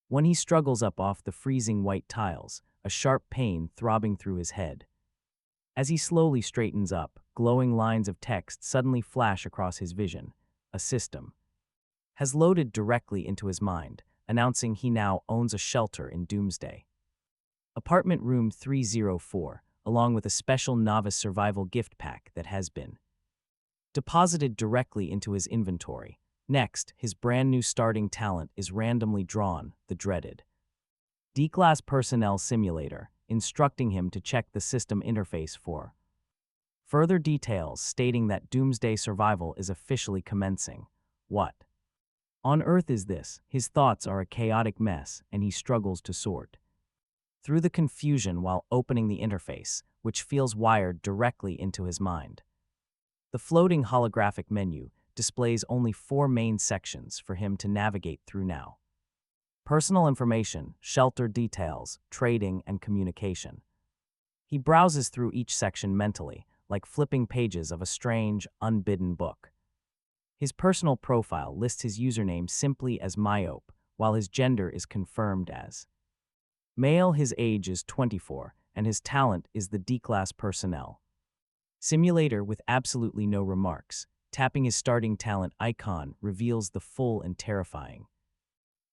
When he struggles up off the freezing white tiles, a sharp pain throbbing through his head. As he slowly straightens up, glowing lines of text suddenly flash across his vision. A system has loaded directly into his mind, announcing he now owns a shelter in Doomsday. Apartment room 304, along with a special novice survival gift pack that has been deposited directly into his inventory. Next, his brand new starting talent is randomly drawn, the dreaded D-Class Personnel Simulator, instructing him to check the system interface for further details stating that Doomsday survival is officially commencing. What on earth is this? His thoughts are a chaotic mess, and he struggles to sort through the confusion while opening the interface, which feels wired directly into his mind. The floating holographic menu displays only 4 main sections for him to navigate through now. Personal information, shelter details, trading, and communication. He browses through each section mentally, like flipping pages of a strange, unbidden book. His personal profile lists his username simply as Myope, while his gender is confirmed as male. His age is 24, and his talent is the D-Class Personnel Simulator with absolutely no remarks. Tapping his starting talent icon reveals the full and terrifying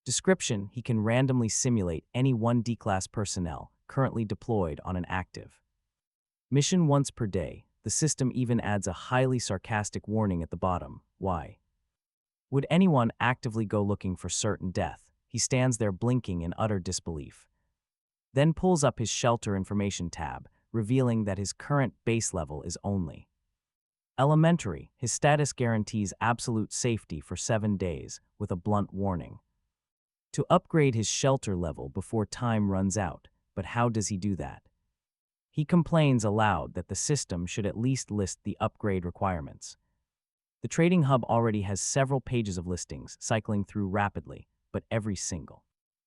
description. He can randomly simulate any one D-Class personnel currently deployed on an active mission once per day. The system even adds a highly sarcastic warning at the bottom. Why would anyone actively go looking for certain death? He stands there blinking in utter disbelief, then pulls up his shelter information tab, revealing that his current base level is only elementary. His status guarantees absolute safety for 7 days, with a blunt warning to upgrade his shelter level before time runs out. But how does he do that? He complains aloud that the system should at least list the upgrade requirements. The trading hub already has several pages of listings cycling through rapidly, but every single.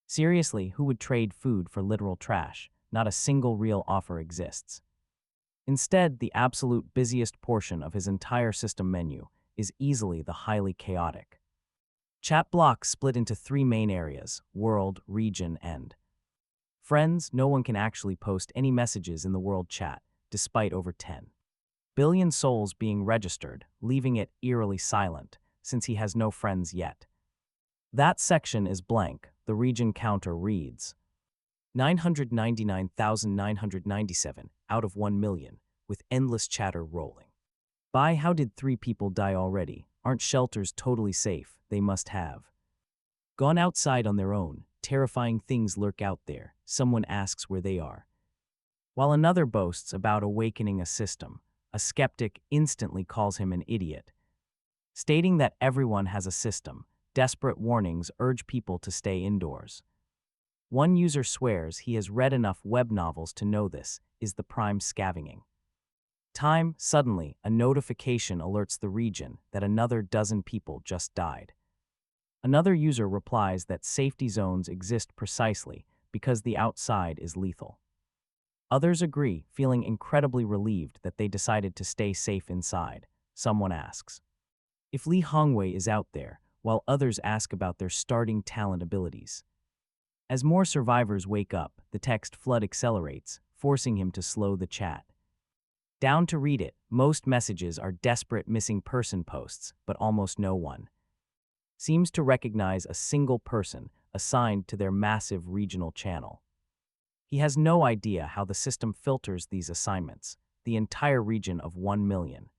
Seriously, who would trade food for literal trash? Not a single real offer exists. Instead, the absolute busiest portion of his entire system menu is easily the highly chaotic chat block, split into 3 main areas: world, region, and friends. No one can actually post any messages in the world chat, despite over 10 billion souls being registered, leaving it eerily silent, since he has no friends yet. That section is blank. The region counter reads 999,997 out of 1 million, with endless chatter rolling by. How did 3 people die already? Aren't shelters totally safe? They must have gone outside on their own. Terrifying things lurk out there. Someone asks where they are, while another boasts about awakening a system. A skeptic instantly calls him an idiot, stating that everyone has a system. Desperate warnings urge people to stay indoors. One user swears he has read enough web novels to know this is the prime scavenging time. Suddenly, a notification alerts the region that another dozen people just died. Another user replies that safety zones exist precisely because the outside is lethal. Others agree, feeling incredibly relieved that they decided to stay safe inside. Someone asks if Li Hongwei is out there, while others ask about their starting talent abilities. As more survivors wake up, the text flood accelerates, forcing him to slow the chat down to read it. Most messages are desperate missing person posts, but almost no one seems to recognize a single person assigned to their massive regional channel. He has no idea how the system filters these assignments. The entire region of 1 million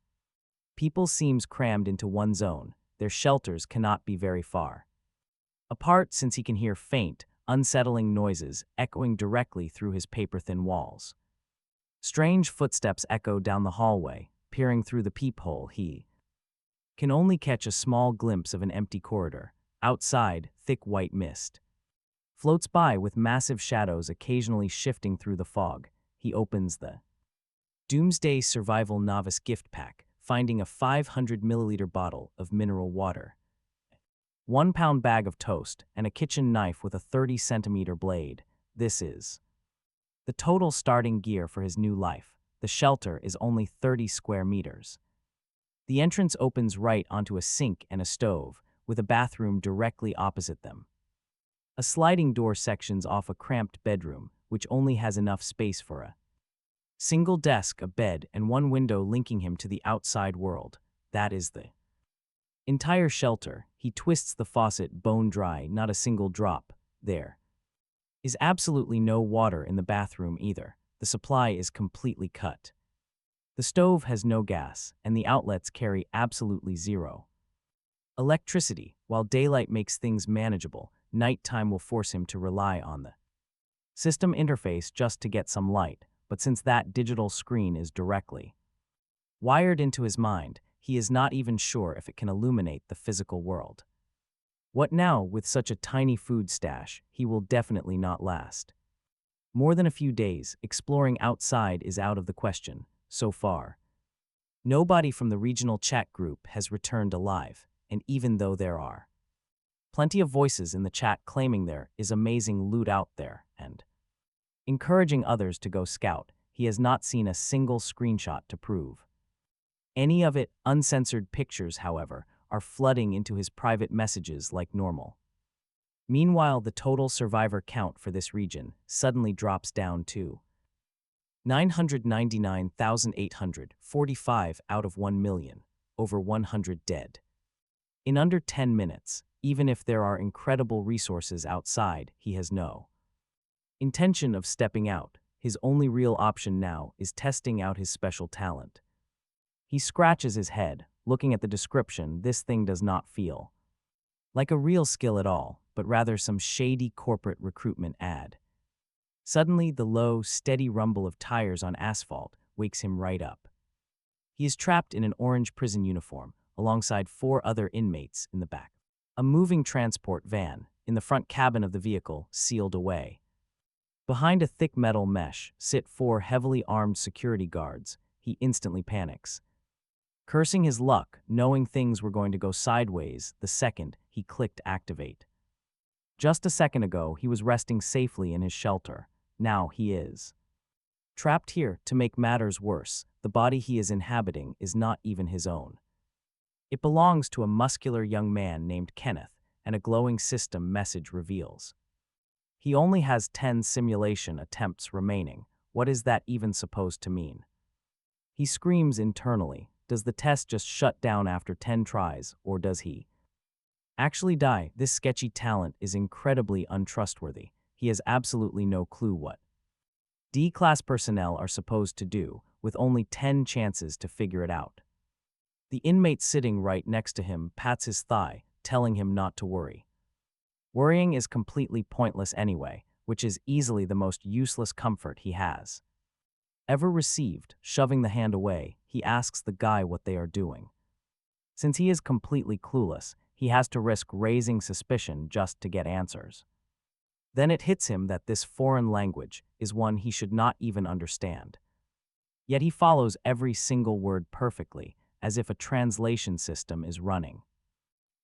people seems crammed into one zone. Their shelters cannot be very far apart, since he can hear faint, unsettling noises echoing directly through his paper-thin walls. Strange footsteps echo down the hallway. Peering through the peephole, he can only catch a small glimpse of an empty corridor. Outside, thick white mist floats by, with massive shadows occasionally shifting through the fog. He opens the Doomsday Survival Novice Gift Pack, finding a 500 milliliter bottle of mineral water, 1 pound bag of toast, and a kitchen knife with a 30 centimeter blade. This is the total starting gear for his new life. The shelter is only 30 square meters. The entrance opens right onto a sink and a stove, with a bathroom directly opposite them. A sliding door sections off a cramped bedroom, which only has enough space for a single desk, a bed, and one window linking him to the outside world. That is the entire shelter. He twists the faucet bone dry, not a single drop. There is absolutely no water in the bathroom either. The supply is completely cut. The stove has no gas, and the outlets carry absolutely zero electricity. While daylight makes things manageable, nighttime will force him to rely on the system interface just to get some light, but since that digital screen is directly wired into his mind, he is not even sure if it can illuminate the physical world. What now? With such a tiny food stash, he will definitely not last more than a few days. Exploring outside is out of the question. So far, nobody from the regional chat group has returned alive, and even though there are plenty of voices in the chat claiming there is amazing loot out there and encouraging others to go scout, he has not seen a single screenshot to prove any of it. Uncensored pictures, however, are flooding into his private messages like normal. Meanwhile, the total survivor count for this region suddenly drops down to 999,845 out of 1 million, over 100 dead. In under 10 minutes, even if there are incredible resources outside, he has no intention of stepping out. His only real option now is testing out his special talent. He scratches his head, looking at the description. This thing does not feel like a real skill at all, but rather some shady corporate recruitment ad. Suddenly, the low, steady rumble of tires on asphalt wakes him right up. He is trapped in an orange prison uniform, alongside 4 other inmates in the back. A moving transport van, in the front cabin of the vehicle, sealed away. Behind a thick metal mesh sit 4 heavily armed security guards. He instantly panics, cursing his luck, knowing things were going to go sideways the second he clicked activate. Just a second ago, he was resting safely in his shelter. Now he is trapped here. To make matters worse, the body he is inhabiting is not even his own. It belongs to a muscular young man named Kenneth, and a glowing system message reveals he only has 10 simulation attempts remaining. What is that even supposed to mean? He screams internally. Does the test just shut down after 10 tries, or does he actually die? This sketchy talent is incredibly untrustworthy. He has absolutely no clue what D-class personnel are supposed to do, with only 10 chances to figure it out. The inmate sitting right next to him pats his thigh, telling him not to worry. Worrying is completely pointless anyway, which is easily the most useless comfort he has ever received. Shoving the hand away, he asks the guy what they are doing. Since he is completely clueless, he has to risk raising suspicion just to get answers. Then it hits him that this foreign language is one he should not even understand. Yet he follows every single word perfectly, as if a translation system is running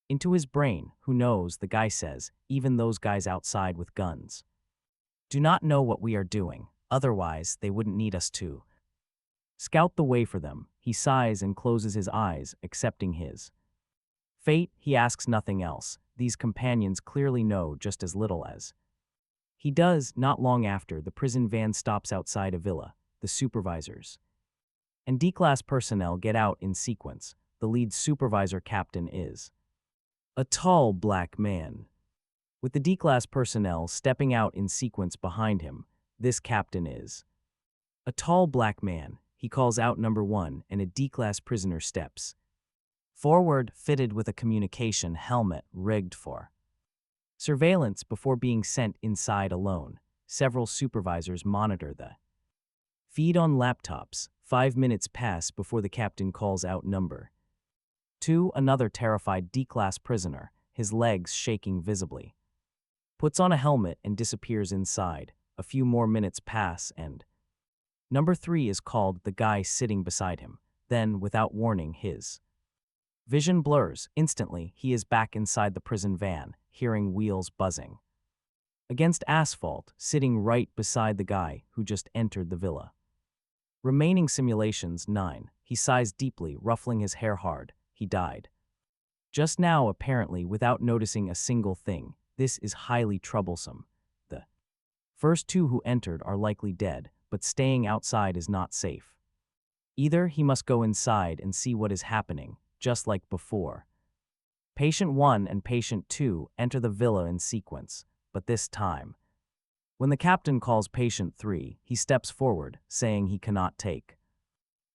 into his brain. Who knows, the guy says, even those guys outside with guns do not know what we are doing. Otherwise, they wouldn't need us to scout the way for them. He sighs and closes his eyes, accepting his fate. He asks nothing else. These companions clearly know just as little as he does. Not long after, the prison van stops outside a villa. The supervisors and D-class personnel get out in sequence. The lead supervisor captain is a tall black man, with the D-class personnel stepping out in sequence behind him. This captain is a tall black man. He calls out number 1, and a D-class prisoner steps forward, fitted with a communication helmet rigged for surveillance before being sent inside alone. Several supervisors monitor the feed on laptops. 5 minutes pass before the captain calls out number 2, another terrified D-class prisoner, his legs shaking visibly, puts on a helmet and disappears inside. A few more minutes pass and number 3 is called. The guy sitting beside him. Then, without warning, his vision blurs. Instantly, he is back inside the prison van, hearing wheels buzzing against asphalt, sitting right beside the guy who just entered the villa. Remaining simulations 9. He sighs deeply, ruffling his hair hard. He died just now, apparently without noticing a single thing. This is highly troublesome. The first two who entered are likely dead, but staying outside is not safe. Either he must go inside and see what is happening, just like before. Patient 1 and Patient 2 enter the villa in sequence, but this time. When the captain calls Patient 3, he steps forward, saying he cannot take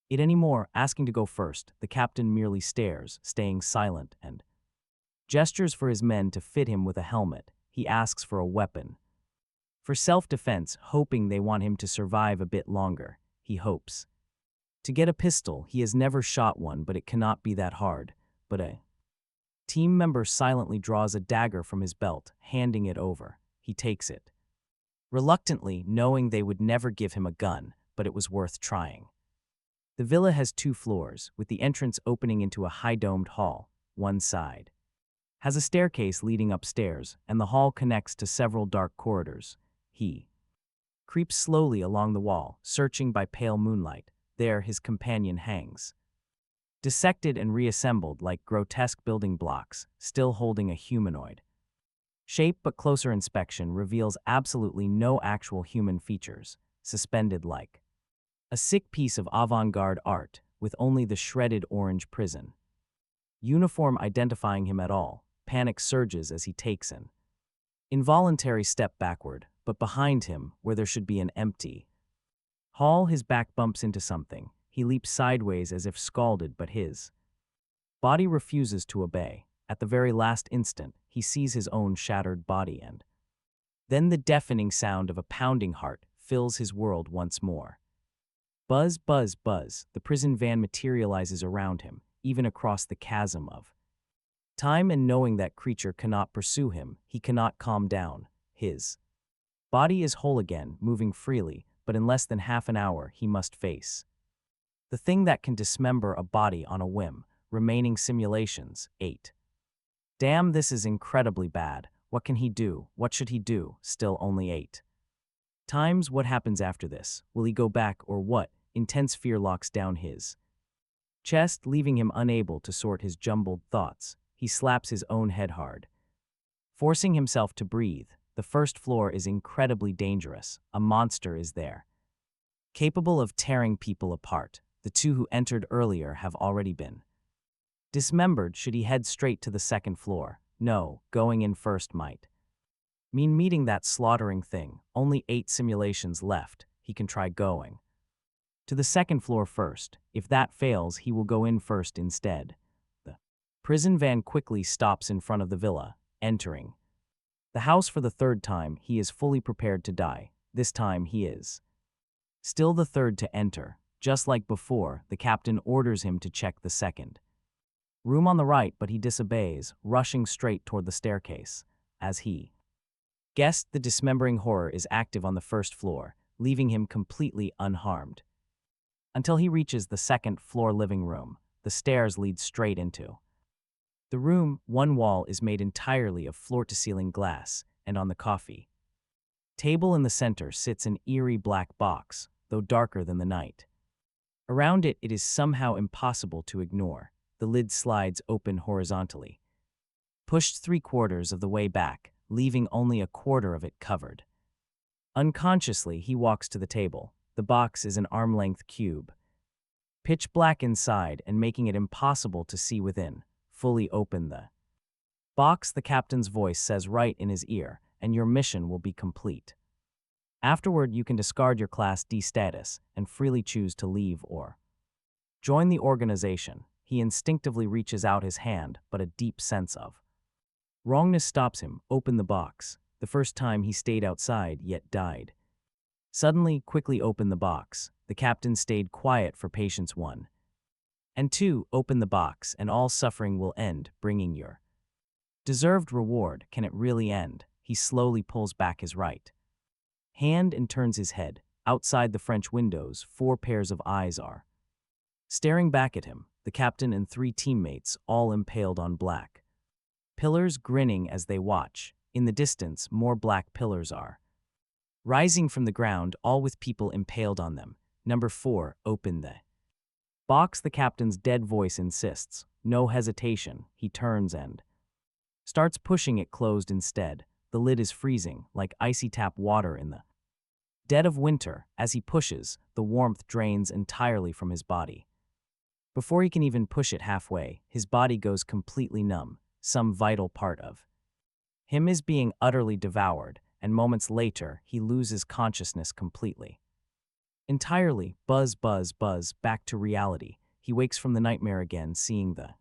it anymore, asking to go first. The captain merely stares, staying silent, and gestures for his men to fit him with a helmet. He asks for a weapon. For self-defense, hoping they want him to survive a bit longer. He hopes to get a pistol. He has never shot one, but it cannot be that hard. But a team member silently draws a dagger from his belt, handing it over. He takes it reluctantly, knowing they would never give him a gun, but it was worth trying. The villa has 2 floors, with the entrance opening into a high-domed hall. One side has a staircase leading upstairs, and the hall connects to several dark corridors. He creeps slowly along the wall, searching by pale moonlight. There his companion hangs, dissected and reassembled like grotesque building blocks, still holding a humanoid shape, but closer inspection reveals absolutely no actual human features, suspended like a sick piece of avant-garde art, with only the shredded orange prison uniform identifying him at all. Panic surges as he takes an involuntary step backward, but behind him, where there should be an empty hall, his back bumps into something. He leaps sideways as if scalded, but his body refuses to obey. At the very last instant, he sees his own shattered body, and then the deafening sound of a pounding heart fills his world once more. Buzz, buzz, buzz, the prison van materializes around him, even across the chasm of time, and knowing that creature cannot pursue him, he cannot calm down. His body is whole again, moving freely, but in less than half an hour he must face the thing that can dismember a body on a whim. Remaining simulations, 8. Damn, this is incredibly bad. What can he do? What should he do? Still only 8 times. What happens after this? Will he go back or what? Intense fear locks down his chest, leaving him unable to sort his jumbled thoughts. He slaps his own head hard, forcing himself to breathe. The first floor is incredibly dangerous. A monster is there, capable of tearing people apart. The 2 who entered earlier have already been dismembered. Should he head straight to the second floor? No, going in first might mean meeting that slaughtering thing. Only 8 simulations left. He can try going to the second floor first. If that fails, he will go in first instead. The prison van quickly stops in front of the villa. Entering the house for the 3rd time, he is fully prepared to die. This time he is still the 3rd to enter. Just like before, the captain orders him to check the second room on the right, but he disobeys, rushing straight toward the staircase. As he guessed, the dismembering horror is active on the 1st floor, leaving him completely unharmed. Until he reaches the 2nd floor living room. The stairs lead straight into the room. One wall is made entirely of floor-to-ceiling glass, and on the coffee table in the center sits an eerie black box, though darker than the night around it. It is somehow impossible to ignore. The lid slides open horizontally, pushed 3/4 of the way back, leaving only 1/4 of it covered. Unconsciously, he walks to the table. The box is an arm-length cube, pitch black inside and making it impossible to see within. Fully open the box, the captain's voice says right in his ear, and your mission will be complete. Afterward, you can discard your Class D status and freely choose to leave or join the organization. He instinctively reaches out his hand, but a deep sense of wrongness stops him. Open the box. The first time he stayed outside, yet died. Suddenly, quickly open the box. The captain stayed quiet for Patients 1 and 2. Open the box, and all suffering will end, bringing your deserved reward. Can it really end? He slowly pulls back his right hand and turns his head. Outside the French windows, 4 pairs of eyes are staring back at him. The captain and 3 teammates, all impaled on black pillars, grinning as they watch. In the distance, more black pillars are rising from the ground, all with people impaled on them. Number 4, open the box, the captain's dead voice insists. No hesitation. He turns and Starts pushing it closed instead. The lid is freezing, like icy tap water in the dead of winter. As he pushes, the warmth drains entirely from his body. Before he can even push it halfway, his body goes completely numb. Some vital part of him is being utterly devoured, and moments later, he loses consciousness completely. Entirely, buzz, buzz, buzz, back to reality. He wakes from the nightmare again, seeing the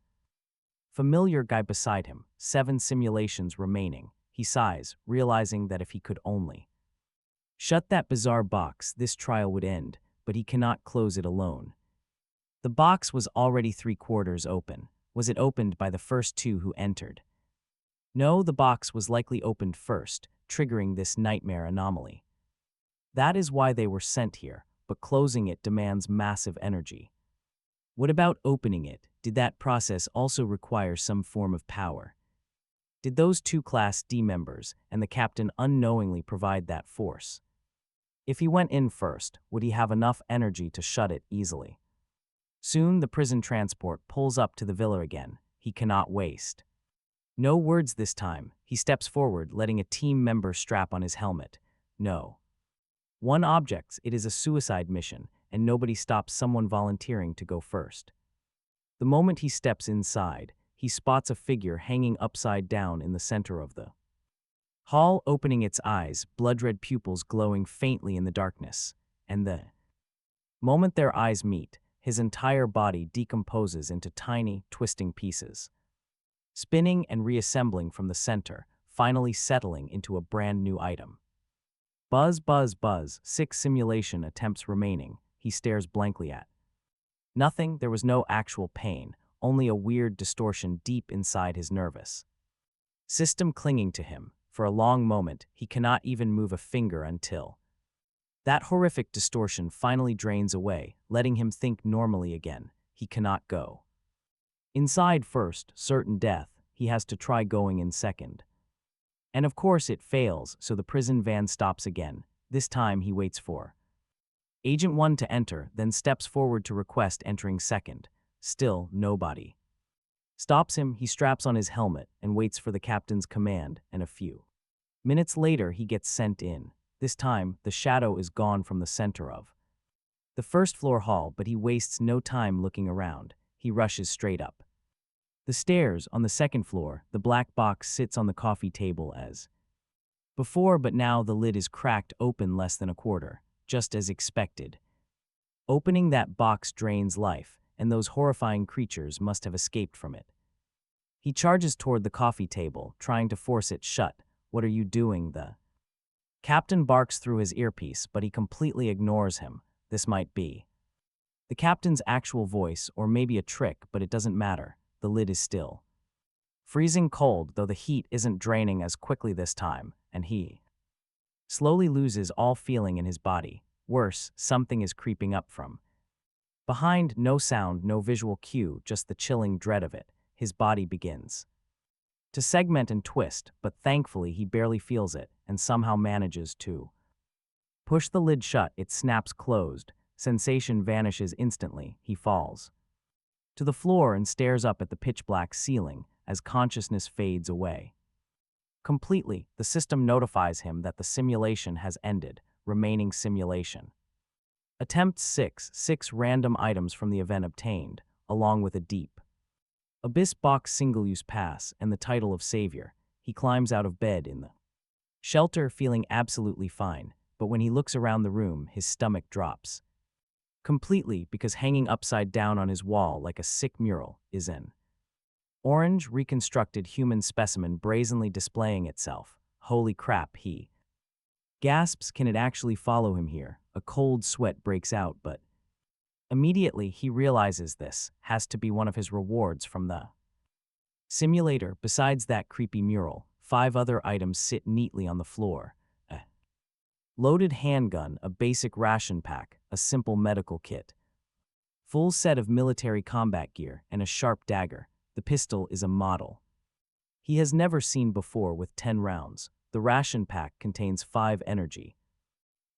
familiar guy beside him. 7 simulations remaining. He sighs, realizing that if he could only shut that bizarre box, this trial would end, but he cannot close it alone. The box was already 3/4 open. Was it opened by the first 2 who entered? No, the box was likely opened first, triggering this nightmare anomaly. That is why they were sent here, but closing it demands massive energy. What about opening it? Did that process also require some form of power? Did those 2 Class D members and the captain unknowingly provide that force? If he went in first, would he have enough energy to shut it easily? Soon the prison transport pulls up to the villa again. He cannot waste. No words this time. He steps forward, letting a team member strap on his helmet. No. One objects, it is a suicide mission, and nobody stops someone volunteering to go first. The moment he steps inside, he spots a figure hanging upside down in the center of the hall, opening its eyes, blood-red pupils glowing faintly in the darkness. And the moment their eyes meet, his entire body decomposes into tiny, twisting pieces, spinning and reassembling from the center, finally settling into a brand new item. Buzz, buzz, buzz, 6 simulation attempts remaining. He stares blankly at nothing. There was no actual pain, only a weird distortion deep inside his nervous system clinging to him. For a long moment, he cannot even move a finger until that horrific distortion finally drains away, letting him think normally again. He cannot go inside first, certain death. He has to try going in second. And of course it fails, so the prison van stops again. This time he waits for Agent 1 to enter, then steps forward to request entering second. Still, nobody stops him. He straps on his helmet and waits for the captain's command, and a few minutes later he gets sent in. This time, the shadow is gone from the center of the first floor hall, but he wastes no time looking around. He rushes straight up the stairs. On the second floor, the black box sits on the coffee table as before, but now the lid is cracked open less than a quarter, just as expected. Opening that box drains life, and those horrifying creatures must have escaped from it. He charges toward the coffee table, trying to force it shut. What are you doing? The captain barks through his earpiece, but he completely ignores him. This might be the captain's actual voice, or maybe a trick, but it doesn't matter. The lid is still freezing cold, though the heat isn't draining as quickly this time, and he slowly loses all feeling in his body. Worse, something is creeping up from behind. No sound, no visual cue, just the chilling dread of it. His body begins to segment and twist, but thankfully he barely feels it, and somehow manages to push the lid shut. It snaps closed. Sensation vanishes instantly. He falls to the floor and stares up at the pitch-black ceiling as consciousness fades away completely. The system notifies him that the simulation has ended. Remaining simulation attempts 6 random items from the event obtained, along with a deep Abyss box single-use pass and the title of Savior. He climbs out of bed in the shelter, feeling absolutely fine, but when he looks around the room, his stomach drops completely, because hanging upside down on his wall like a sick mural is an orange, reconstructed human specimen brazenly displaying itself. Holy crap, he gasps. Can it actually follow him here? A cold sweat breaks out, but immediately he realizes this has to be one of his rewards from the simulator. Besides that creepy mural, 5 other items sit neatly on the floor. A loaded handgun, a basic ration pack, a simple medical kit, full set of military combat gear, and a sharp dagger. The pistol is a model he has never seen before with 10 rounds. The ration pack contains 5 energy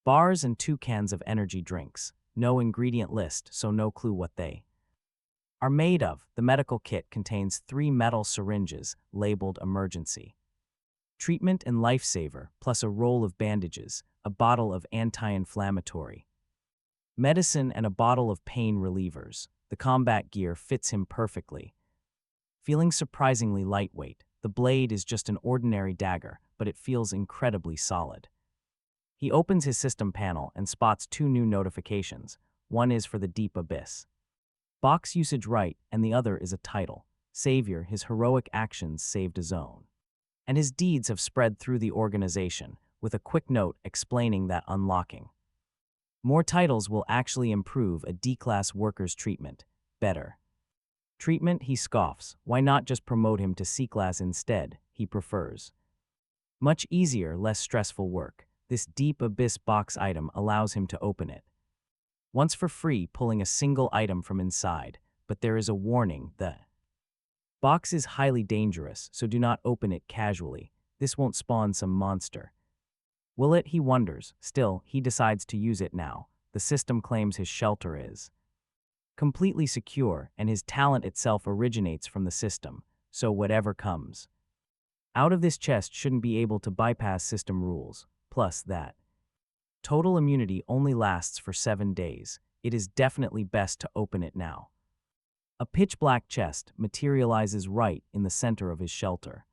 bars and 2 cans of energy drinks. No ingredient list, so no clue what they are made of. The medical kit contains 3 metal syringes labeled emergency treatment and lifesaver, plus a roll of bandages, a bottle of anti-inflammatory medicine, and a bottle of pain relievers. The combat gear fits him perfectly. Feeling surprisingly lightweight, the blade is just an ordinary dagger, but it feels incredibly solid. He opens his system panel and spots 2 new notifications. One is for the Deep Abyss box usage right, and the other is a title. Savior, his heroic actions saved a zone. And his deeds have spread through the organization, with a quick note explaining that unlocking more titles will actually improve a D-class worker's treatment. Better treatment, he scoffs. Why not just promote him to C-class instead? He prefers much easier, less stressful work. This Deep Abyss box item allows him to open it once for free, pulling a single item from inside. But there is a warning: the box is highly dangerous, so do not open it casually. This won't spawn some monster. Will it? He wonders. Still, he decides to use it now. The system claims his shelter is completely secure, and his talent itself originates from the system, so whatever comes out of this chest shouldn't be able to bypass system rules. Plus that total immunity only lasts for 7 days. It is definitely best to open it now. A pitch-black chest materializes right in the center of his shelter,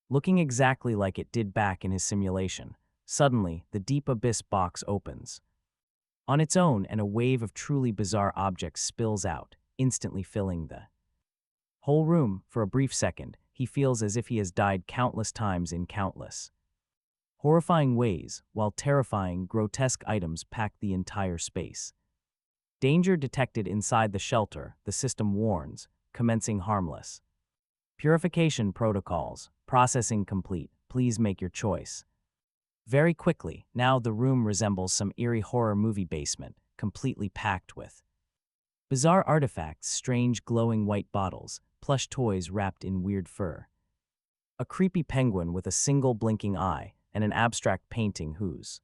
looking exactly like it did back in his simulation. Suddenly, the Deep Abyss box opens on its own, and a wave of truly bizarre objects spills out, instantly filling the whole room. For a brief second, he feels as if he has died countless times in countless horrifying ways, while terrifying, grotesque items pack the entire space. Danger detected inside the shelter, the system warns, commencing harmless purification protocols. Processing complete. Please make your choice. Very quickly, now the room resembles some eerie horror movie basement, completely packed with bizarre artifacts, strange glowing white bottles, plush toys wrapped in weird fur, a creepy penguin with a single blinking eye, and an abstract painting whose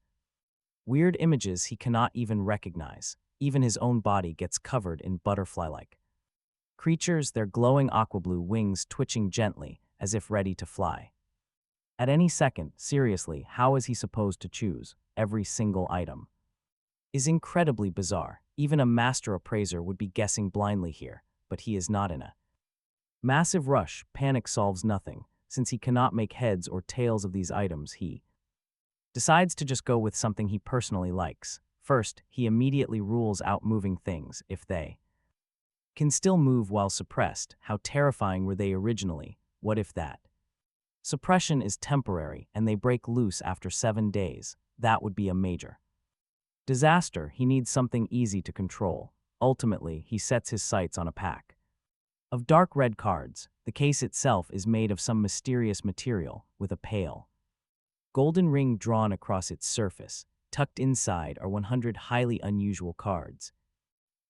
weird images he cannot even recognize. Even his own body gets covered in butterfly-like creatures, their glowing aqua-blue wings twitching gently as if ready to fly at any second. Seriously, how is he supposed to choose? Every single item is incredibly bizarre. Even a master appraiser would be guessing blindly here, but he is not in a massive rush. Panic solves nothing. Since he cannot make heads or tails of these items, he decides to just go with something he personally likes. First, he immediately rules out moving things. If they can still move while suppressed, how terrifying were they originally? What if that suppression is temporary and they break loose after 7 days? That would be a major disaster. He needs something easy to control. Ultimately, he sets his sights on a pack of dark red cards. The case itself is made of some mysterious material, with a pale golden ring drawn across its surface. Tucked inside are 100 highly unusual cards,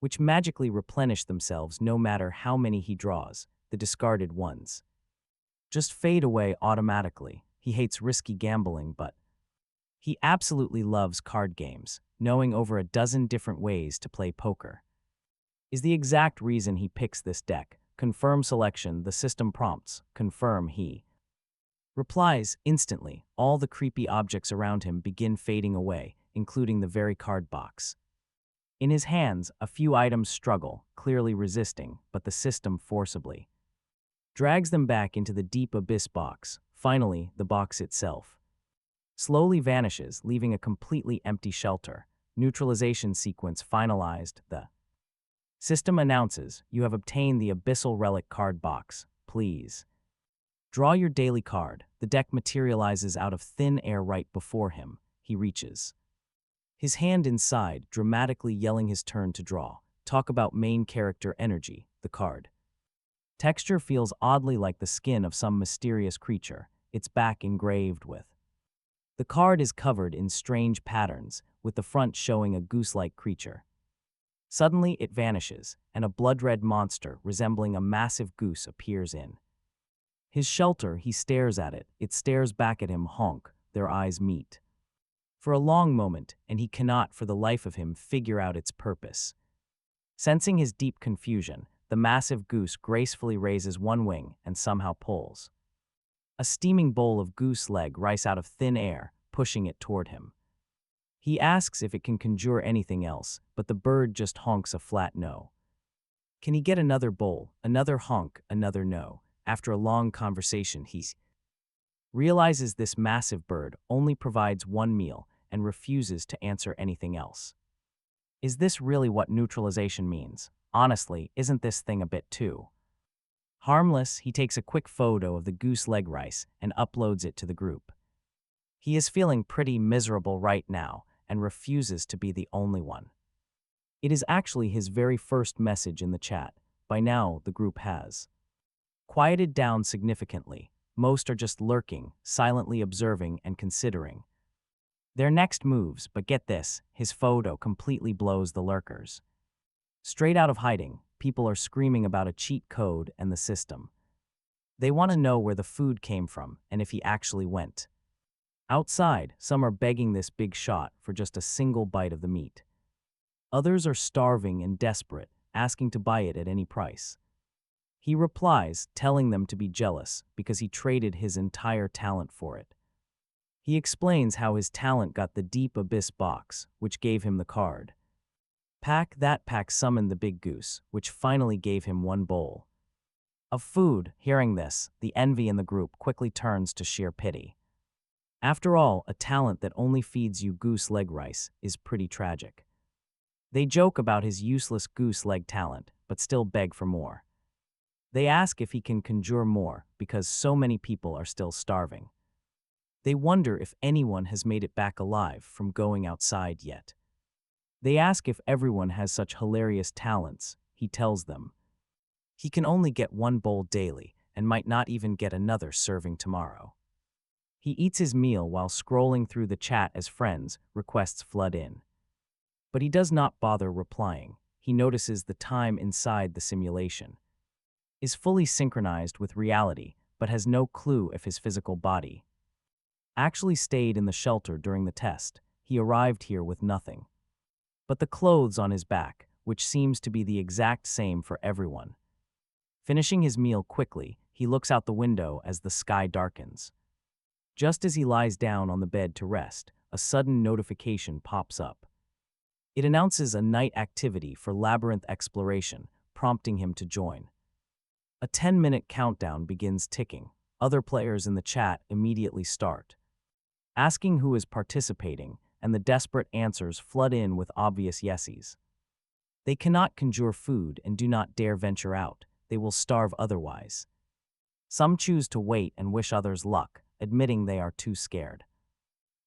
which magically replenish themselves no matter how many he draws. The discarded ones just fade away automatically. He hates risky gambling, but he absolutely loves card games. Knowing over a dozen different ways to play poker is the exact reason he picks this deck. Confirm selection. The system prompts. Confirm. He replies instantly. All the creepy objects around him begin fading away, including the very card box. In his hands, a few items struggle, clearly resisting, but the system forcibly drags them back into the Deep Abyss box. Finally, the box itself slowly vanishes, leaving a completely empty shelter. Neutralization sequence finalized. The system announces, you have obtained the Abyssal Relic card box. Please draw your daily card. The deck materializes out of thin air right before him. He reaches his hand inside, dramatically yelling his turn to draw. Talk about main character energy. The card texture feels oddly like the skin of some mysterious creature, its back engraved with. The card is covered in strange patterns, with the front showing a goose-like creature. Suddenly, it vanishes, and a blood-red monster resembling a massive goose appears in his shelter. He stares at it. It stares back at him. Honk. Their eyes meet for a long moment, and he cannot for the life of him figure out its purpose. Sensing his deep confusion, the massive goose gracefully raises one wing and somehow pulls a steaming bowl of goose leg rice out of thin air, pushing it toward him. He asks if it can conjure anything else, but the bird just honks a flat no. Can he get another bowl, another honk, another no? After a long conversation, he realizes this massive bird only provides one meal and refuses to answer anything else. Is this really what neutralization means? Honestly, isn't this thing a bit too harmless? He takes a quick photo of the goose leg rice and uploads it to the group. He is feeling pretty miserable right now and refuses to be the only one. It is actually his very first message in the chat. By now, the group has quieted down significantly. Most are just lurking, silently observing and considering their next moves, but get this, his photo completely blows the lurkers. Straight out of hiding, people are screaming about a cheat code and the system. They want to know where the food came from and if he actually went. Outside, some are begging this big shot for just a single bite of the meat. Others are starving and desperate, asking to buy it at any price. He replies, telling them to be jealous because he traded his entire talent for it. He explains how his talent got the deep abyss box, which gave him the card. That pack summoned the big goose, which finally gave him one bowl of food. Hearing this, the envy in the group quickly turns to sheer pity. After all, a talent that only feeds you goose leg rice is pretty tragic. They joke about his useless goose leg talent, but still beg for more. They ask if he can conjure more because so many people are still starving. They wonder if anyone has made it back alive from going outside yet. They ask if everyone has such hilarious talents. He tells them he can only get one bowl daily and might not even get another serving tomorrow. He eats his meal while scrolling through the chat as friends' requests flood in. But he does not bother replying. He notices the time inside the simulation is fully synchronized with reality, but has no clue if his physical body actually stayed in the shelter during the test. He arrived here with nothing but the clothes on his back, which seems to be the exact same for everyone. Finishing his meal quickly, he looks out the window as the sky darkens. Just as he lies down on the bed to rest, a sudden notification pops up. It announces a night activity for labyrinth exploration, prompting him to join. A 10-minute countdown begins ticking. Other players in the chat immediately start asking who is participating, and the desperate answers flood in with obvious yeses. They cannot conjure food and do not dare venture out. They will starve otherwise. Some choose to wait and wish others luck, admitting they are too scared.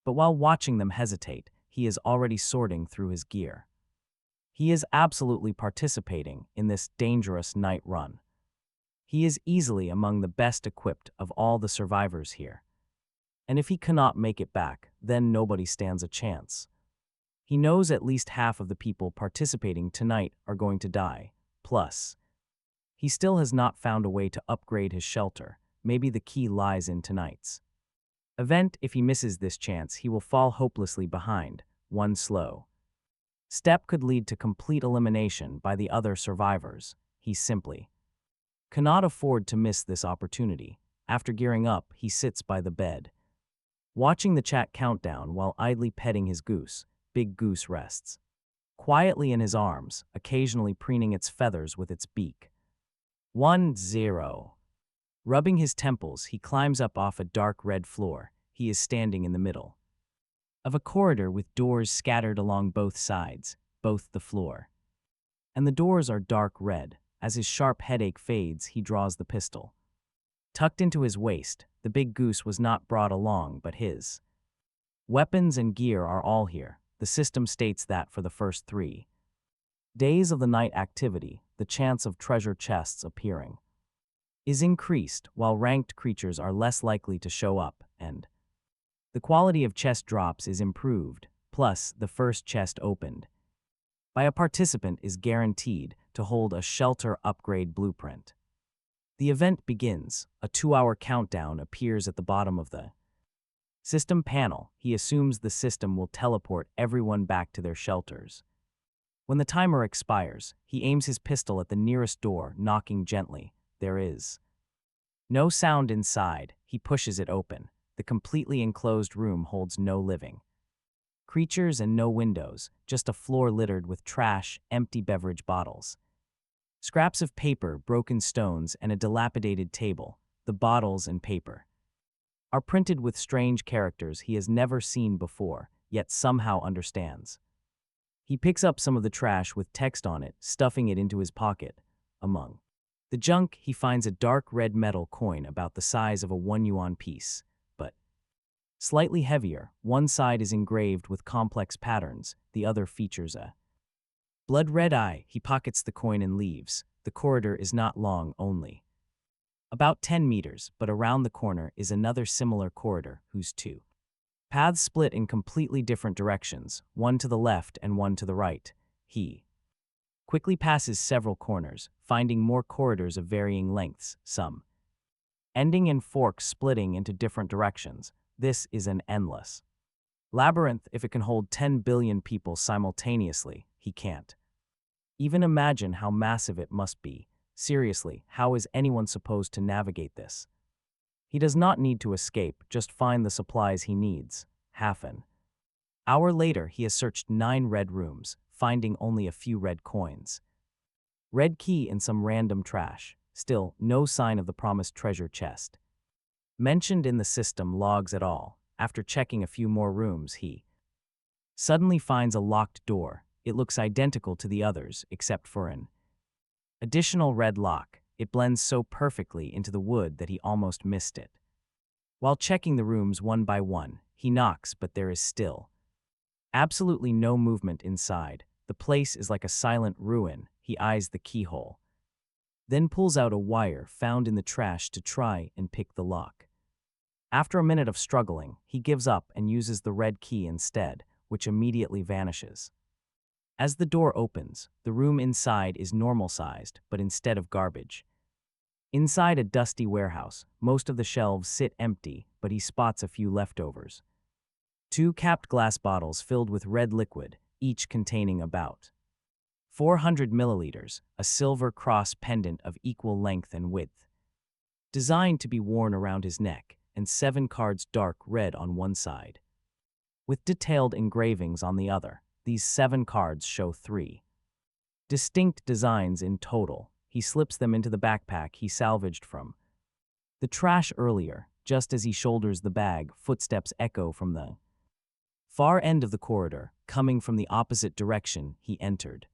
But while watching them hesitate, he is already sorting through his gear. He is absolutely participating in this dangerous night run. He is easily among the best equipped of all the survivors here. And if he cannot make it back, then nobody stands a chance. He knows at least half of the people participating tonight are going to die. Plus, he still has not found a way to upgrade his shelter. Maybe the key lies in tonight's event. If he misses this chance, he will fall hopelessly behind. One slow step could lead to complete elimination by the other survivors. He simply cannot afford to miss this opportunity. After gearing up, he sits by the bed, watching the chat countdown while idly petting his goose. Big Goose rests quietly in his arms, occasionally preening its feathers with its beak. 1-0. Rubbing his temples, he climbs up off a dark red floor. He is standing in the middle of a corridor with doors scattered along both sides, both the floor and the doors are dark red. As his sharp headache fades, he draws the pistol. Tucked into his waist, the big goose was not brought along, but his weapons and gear are all here. The system states that for the first 3 days of the night activity, the chance of treasure chests appearing is increased, while ranked creatures are less likely to show up, and the quality of chest drops is improved. Plus, the first chest opened by a participant is guaranteed to hold a shelter upgrade blueprint. The event begins. A 2-hour countdown appears at the bottom of the system panel. He assumes the system will teleport everyone back to their shelters. When the timer expires, he aims his pistol at the nearest door, knocking gently. There is no sound inside. He pushes it open. The completely enclosed room holds no living creatures and no windows, just a floor littered with trash, empty beverage bottles. Scraps of paper, broken stones, and a dilapidated table. The bottles and paper are printed with strange characters he has never seen before, yet somehow understands. He picks up some of the trash with text on it, stuffing it into his pocket. Among the junk, he finds a dark red metal coin about the size of a 1 yuan piece, but slightly heavier. One side is engraved with complex patterns, the other features a blood-red eye. He pockets the coin and leaves. The corridor is not long, only about 10 meters, but around the corner is another similar corridor whose two paths split in completely different directions, one to the left and one to the right. He quickly passes several corners, finding more corridors of varying lengths, some ending in forks splitting into different directions. This is an endless labyrinth. If it can hold 10 billion people simultaneously, he can't even imagine how massive it must be. Seriously, how is anyone supposed to navigate this? He does not need to escape, just find the supplies he needs. Half an hour later, he has searched 9 red rooms, finding only a few red coins. Red key in some random trash. Still, no sign of the promised treasure chest mentioned in the system logs at all. After checking a few more rooms, he suddenly finds a locked door. It looks identical to the others, except for an additional red lock. It blends so perfectly into the wood that he almost missed it. While checking the rooms one by one, he knocks, but there is still absolutely no movement inside. The place is like a silent ruin. He eyes the keyhole, then pulls out a wire found in the trash to try and pick the lock. After a minute of struggling, he gives up and uses the red key instead, which immediately vanishes. As the door opens, the room inside is normal-sized, but instead of garbage. Inside a dusty warehouse, most of the shelves sit empty, but he spots a few leftovers. 2 capped glass bottles filled with red liquid, each containing about 400 milliliters, a silver cross pendant of equal length and width, designed to be worn around his neck, and 7 cards dark red on one side, with detailed engravings on the other. These 7 cards show 3 distinct designs in total. He slips them into the backpack he salvaged from the trash earlier. Just as he shoulders the bag, footsteps echo from the far end of the corridor, coming from the opposite direction he entered.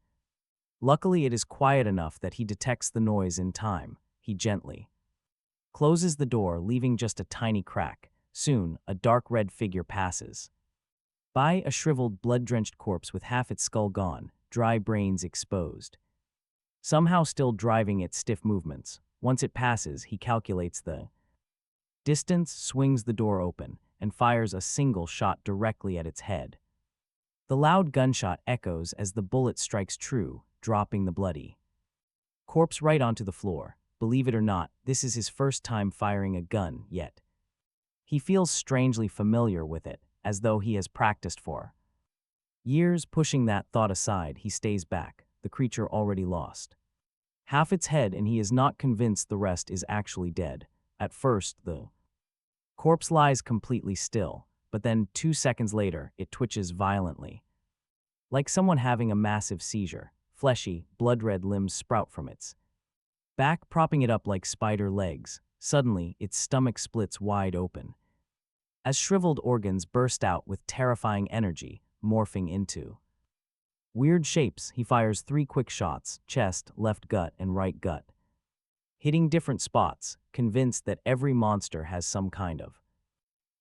Luckily, it is quiet enough that he detects the noise in time. He gently closes the door, leaving just a tiny crack. Soon, a dark red figure passes by, a shriveled, blood-drenched corpse with half its skull gone, dry brains exposed, somehow still driving its stiff movements. Once it passes, he calculates the distance, swings the door open, and fires a single shot directly at its head. The loud gunshot echoes as the bullet strikes true, dropping the bloody corpse right onto the floor. Believe it or not, this is his first time firing a gun, yet he feels strangely familiar with it, as though he has practiced for years. Pushing that thought aside, he stays back, the creature already lost half its head, and he is not convinced the rest is actually dead. At first, the corpse lies completely still, but then 2 seconds later, it twitches violently, like someone having a massive seizure. Fleshy, blood-red limbs sprout from its back, propping it up like spider legs. Suddenly, its stomach splits wide open, as shriveled organs burst out with terrifying energy, morphing into weird shapes. He fires 3 quick shots, chest, left gut, and right gut, hitting different spots, convinced that every monster has some kind of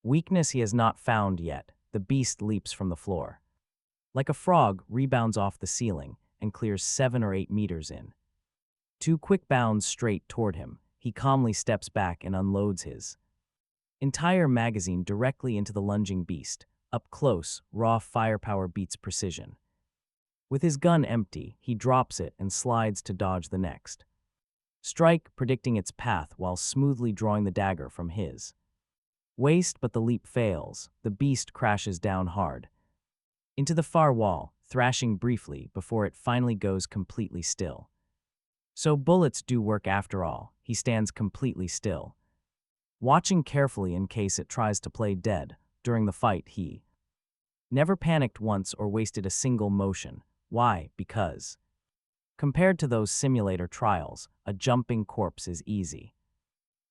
weakness he has not found yet. The beast leaps from the floor like a frog, rebounds off the ceiling, and clears 7 or 8 meters in 2 quick bounds straight toward him. He calmly steps back and unloads his entire magazine directly into the lunging beast. Up close, raw firepower beats precision. With his gun empty, he drops it and slides to dodge the next strike, predicting its path while smoothly drawing the dagger from his waist. But the leap fails. The beast crashes down hard into the far wall. thrashing briefly before it finally goes completely still. So bullets do work after all. He stands completely still, watching carefully in case it tries to play dead. During the fight, he never panicked once or wasted a single motion. Why? Because compared to those simulator trials, a jumping corpse is easy.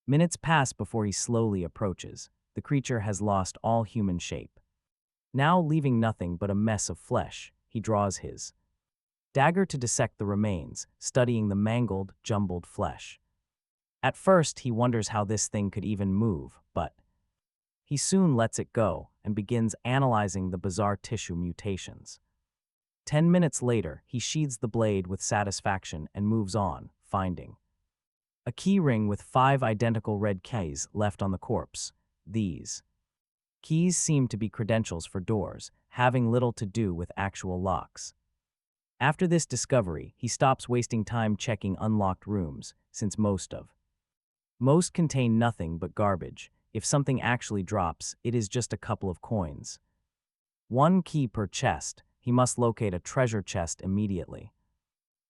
Minutes pass before he slowly approaches. The creature has lost all human shape. Now leaving nothing but a mess of flesh, he draws his dagger to dissect the remains, studying the mangled, jumbled flesh. At first, he wonders how this thing could even move, but he soon lets it go and begins analyzing the bizarre tissue mutations. 10 minutes later, he sheathes the blade with satisfaction and moves on, finding a key ring with 5 identical red keys left on the corpse. These keys seem to be credentials for doors, having little to do with actual locks. After this discovery, he stops wasting time checking unlocked rooms, since most contain nothing but garbage. If something actually drops, it is just a couple of coins. 1 key per chest. He must locate a treasure chest immediately.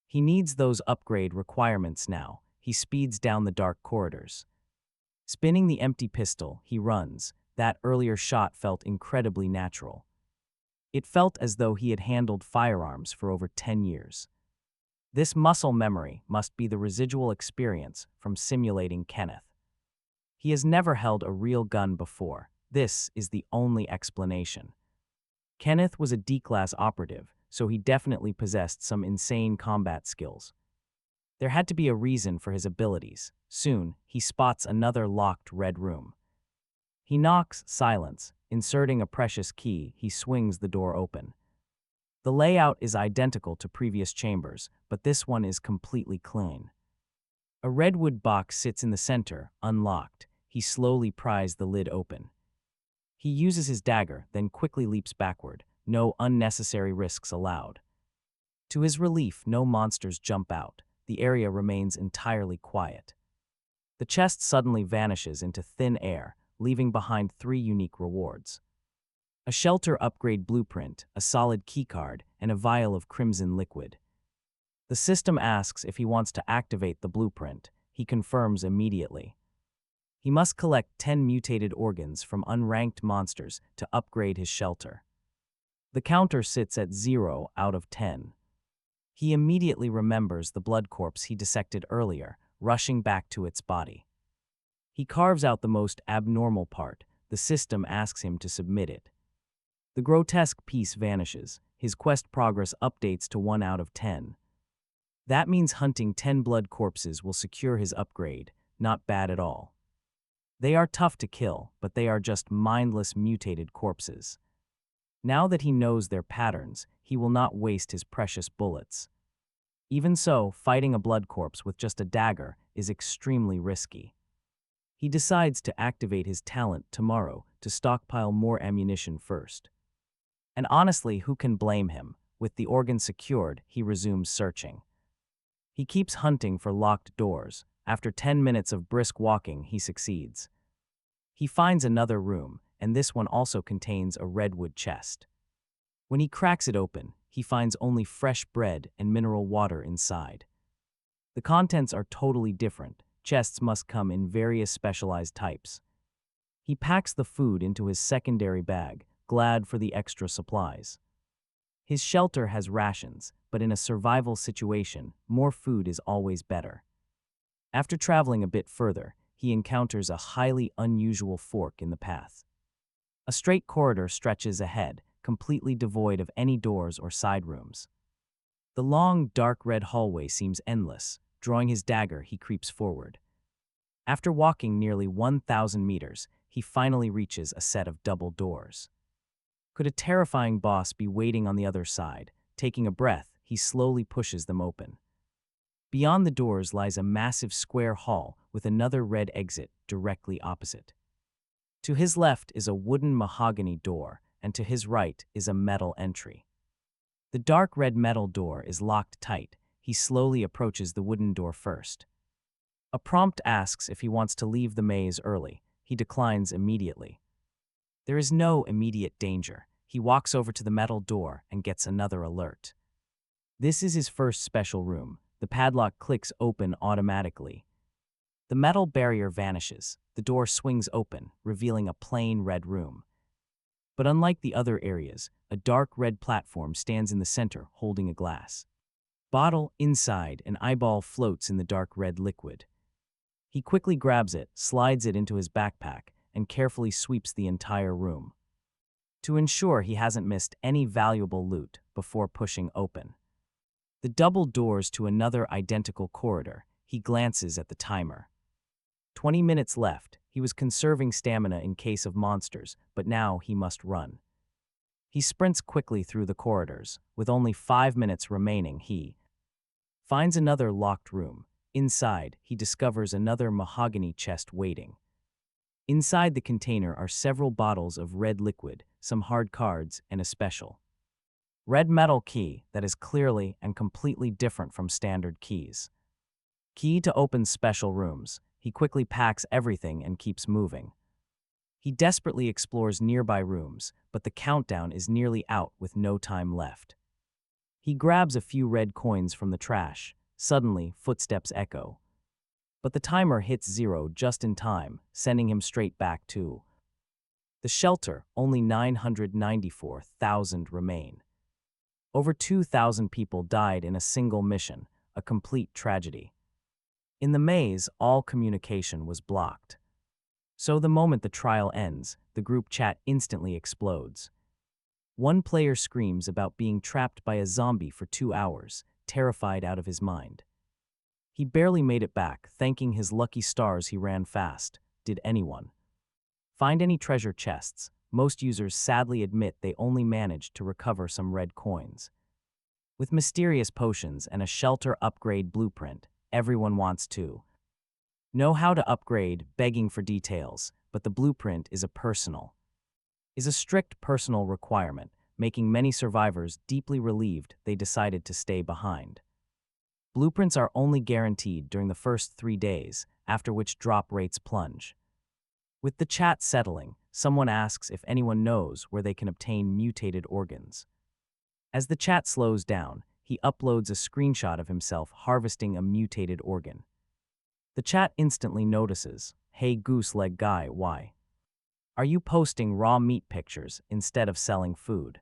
He needs those upgrade requirements now. He speeds down the dark corridors. Spinning the empty pistol, he runs. That earlier shot felt incredibly natural. It felt as though he had handled firearms for over 10 years. This muscle memory must be the residual experience from simulating Kenneth. He has never held a real gun before. This is the only explanation. Kenneth was a D-class operative, so he definitely possessed some insane combat skills. There had to be a reason for his abilities. Soon, he spots another locked red room. He knocks, silence. Inserting a precious key, he swings the door open. The layout is identical to previous chambers, but this one is completely clean. A redwood box sits in the center, unlocked. He slowly pries the lid open. He uses his dagger, then quickly leaps backward. No unnecessary risks allowed. To his relief, no monsters jump out. The area remains entirely quiet. The chest suddenly vanishes into thin air, leaving behind 3 unique rewards: a shelter upgrade blueprint, a solid keycard, and a vial of crimson liquid. The system asks if he wants to activate the blueprint. He confirms immediately. He must collect 10 mutated organs from unranked monsters to upgrade his shelter. The counter sits at 0 out of 10. He immediately remembers the blood corpse he dissected earlier, rushing back to its body. He carves out the most abnormal part. The system asks him to submit it. The grotesque piece vanishes. His quest progress updates to 1 out of 10. That means hunting 10 blood corpses will secure his upgrade. Not bad at all. They are tough to kill, but they are just mindless mutated corpses. Now that he knows their patterns, he will not waste his precious bullets. Even so, fighting a blood corpse with just a dagger is extremely risky. He decides to activate his talent tomorrow to stockpile more ammunition first. And honestly, who can blame him? With the organ secured, he resumes searching. He keeps hunting for locked doors. After 10 minutes of brisk walking, he succeeds. He finds another room, and this one also contains a redwood chest. When he cracks it open, he finds only fresh bread and mineral water inside. The contents are totally different. Chests must come in various specialized types. He packs the food into his secondary bag, glad for the extra supplies. His shelter has rations, but in a survival situation, more food is always better. After traveling a bit further, he encounters a highly unusual fork in the path. A straight corridor stretches ahead, completely devoid of any doors or side rooms. The long, dark red hallway seems endless. Drawing his dagger, he creeps forward. After walking nearly 1,000 meters, he finally reaches a set of double doors. Could a terrifying boss be waiting on the other side? Taking a breath, he slowly pushes them open. Beyond the doors lies a massive square hall with another red exit directly opposite. To his left is a wooden mahogany door, and to his right is a metal entry. The dark red metal door is locked tight. He slowly approaches the wooden door first. A prompt asks if he wants to leave the maze early. He declines immediately. There is no immediate danger. he walks over to the metal door and gets another alert. This is his first special room. The padlock clicks open automatically. The metal barrier vanishes. The door swings open, revealing a plain red room. But unlike the other areas, a dark red platform stands in the center, holding a glass bottle. Inside, an eyeball floats in the dark red liquid. He quickly grabs it, slides it into his backpack, and carefully sweeps the entire room to ensure he hasn't missed any valuable loot before pushing open the double doors to another identical corridor. He glances at the timer. 20 minutes left. He was conserving stamina in case of monsters, but now he must run. He sprints quickly through the corridors. With only 5 minutes remaining, he finds another locked room. Inside, he discovers another mahogany chest waiting. Inside the container are several bottles of red liquid, some hard cards, and a special red metal key that is clearly and completely different from standard keys. Key to open special rooms. He quickly packs everything and keeps moving. He desperately explores nearby rooms, but the countdown is nearly out with no time left. He grabs a few red coins from the trash. Suddenly, footsteps echo. But the timer hits 0 just in time, sending him straight back to the shelter. Only 994,000 remain. Over 2,000 people died in a single mission, a complete tragedy. In the maze, all communication was blocked. So the moment the trial ends, the group chat instantly explodes. One player screams about being trapped by a zombie for 2 hours, terrified out of his mind. He barely made it back, thanking his lucky stars he ran fast. Did anyone find any treasure chests? Most users sadly admit they only managed to recover some red coins. With mysterious potions and a shelter upgrade blueprint, everyone wants to know how to upgrade, begging for details, but the blueprint is a strict personal requirement, making many survivors deeply relieved they decided to stay behind. Blueprints are only guaranteed during the first 3 days, after which drop rates plunge. With the chat settling, someone asks if anyone knows where they can obtain mutated organs. As the chat slows down, he uploads a screenshot of himself harvesting a mutated organ. The chat instantly notices, "Hey goose leg guy, why are you posting raw meat pictures instead of selling food?"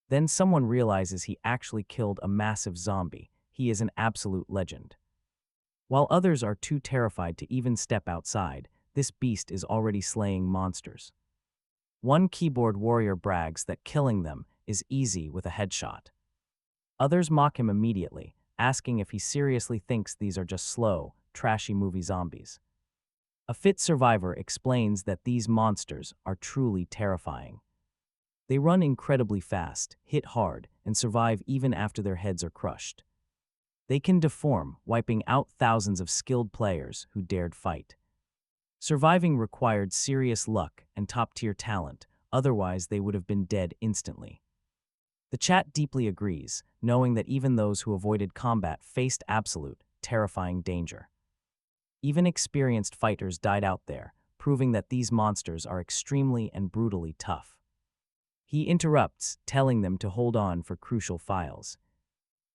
Then someone realizes he actually killed a massive zombie. He is an absolute legend. While others are too terrified to even step outside, this beast is already slaying monsters. One keyboard warrior brags that killing them is easy with a headshot. Others mock him immediately, asking if he seriously thinks these are just slow, trashy movie zombies. A fit survivor explains that these monsters are truly terrifying. They run incredibly fast, hit hard, and survive even after their heads are crushed. They can deform, wiping out thousands of skilled players who dared fight. Surviving required serious luck and top-tier talent, otherwise they would have been dead instantly. The chat deeply agrees, knowing that even those who avoided combat faced absolute, terrifying danger. Even experienced fighters died out there, proving that these monsters are extremely and brutally tough. He interrupts, telling them to hold on for crucial files.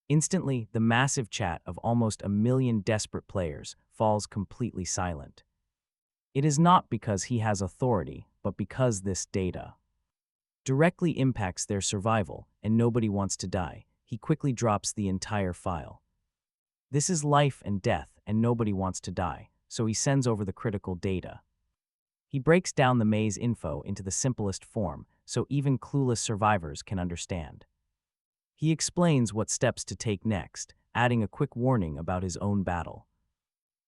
Instantly, the massive chat of almost 1 million desperate players falls completely silent. It is not because he has authority, but because this data directly impacts their survival, and nobody wants to die. He quickly drops the entire file. This is life and death, and nobody wants to die, so he sends over the critical data. He breaks down the maze info into the simplest form, so even clueless survivors can understand. He explains what steps to take next, adding a quick warning about his own battle.